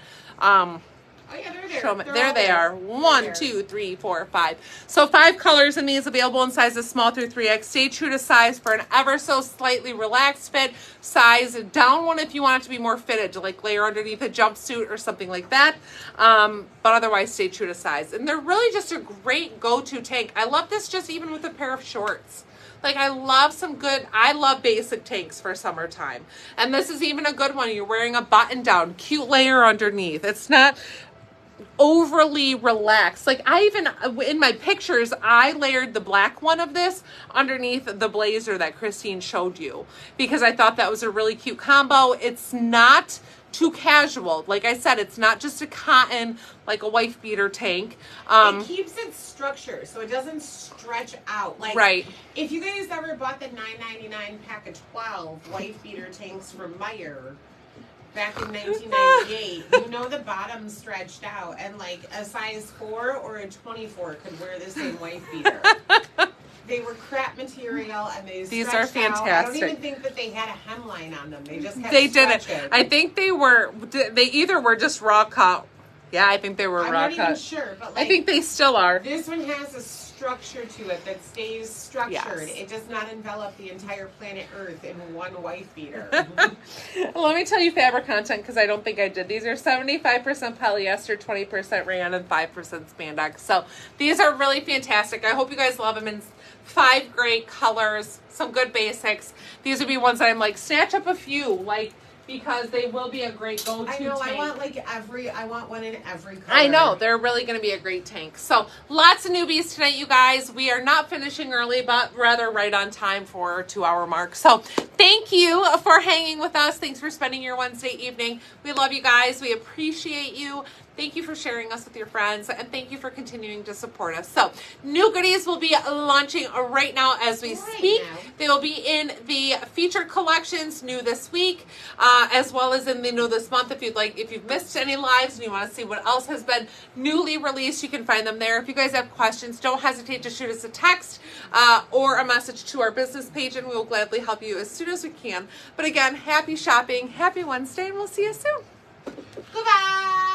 Oh yeah, they're there. Show me. They're There all they there. are. They're 1, there. 2, 3, 4, 5. So 5 colors in these, available in sizes small through 3X. Stay true to size for an ever so slightly relaxed fit. Size down one if you want it to be more fitted, to like layer underneath a jumpsuit or something like that. But otherwise, stay true to size. And they're really just a great go-to tank. I love this just even with a pair of shorts. Like I love basic tanks for summertime. And this is even a good one. You're wearing a button down, cute layer underneath. It's not overly relaxed. Like I even, in my pictures, I layered the black one of this underneath the blazer that Christine showed you because I thought that was a really cute combo. It's not too casual. Like I said, it's not just a cotton, like a wife beater tank. It keeps its structure so it doesn't stretch out. Like, right. If you guys ever bought the $9.99 pack of 12 wife beater tanks from Meijer back in 1998, you know the bottom stretched out, and like a size 4 or a 24 could wear the same wife beater. They were crap material, and these are fantastic. I don't even think that they had a hemline on them. They just kept didn't. stretching. I think they either were just raw cut. Yeah, I think they were raw cut. I'm not even sure, but like, I think they still are. This one has a structure to it that stays structured. Yes. It does not envelop the entire planet Earth in one wife beater. Let me tell you fabric content because I don't think I did. These are 75% polyester, 20% rayon, and 5% spandex. So these are really fantastic. I hope you guys love them in 5 great colors, some good basics. These would be ones that I'm like, snatch up a few, like, because they will be a great go-to I know, tank. I want one in every color. I know, they're really going to be a great tank. So lots of newbies tonight, you guys. We are not finishing early, but rather right on time for our 2-hour mark. So thank you for hanging with us. Thanks for spending your Wednesday evening. We love you guys. We appreciate you. Thank you for sharing us with your friends, and thank you for continuing to support us. So, new goodies will be launching right now as we speak. They will be in the featured collections new this week, as well as in the new this month. If you've missed any lives and you want to see what else has been newly released, you can find them there. If you guys have questions, don't hesitate to shoot us a text or a message to our business page, and we will gladly help you as soon as we can. But again, happy shopping, happy Wednesday, and we'll see you soon. Goodbye.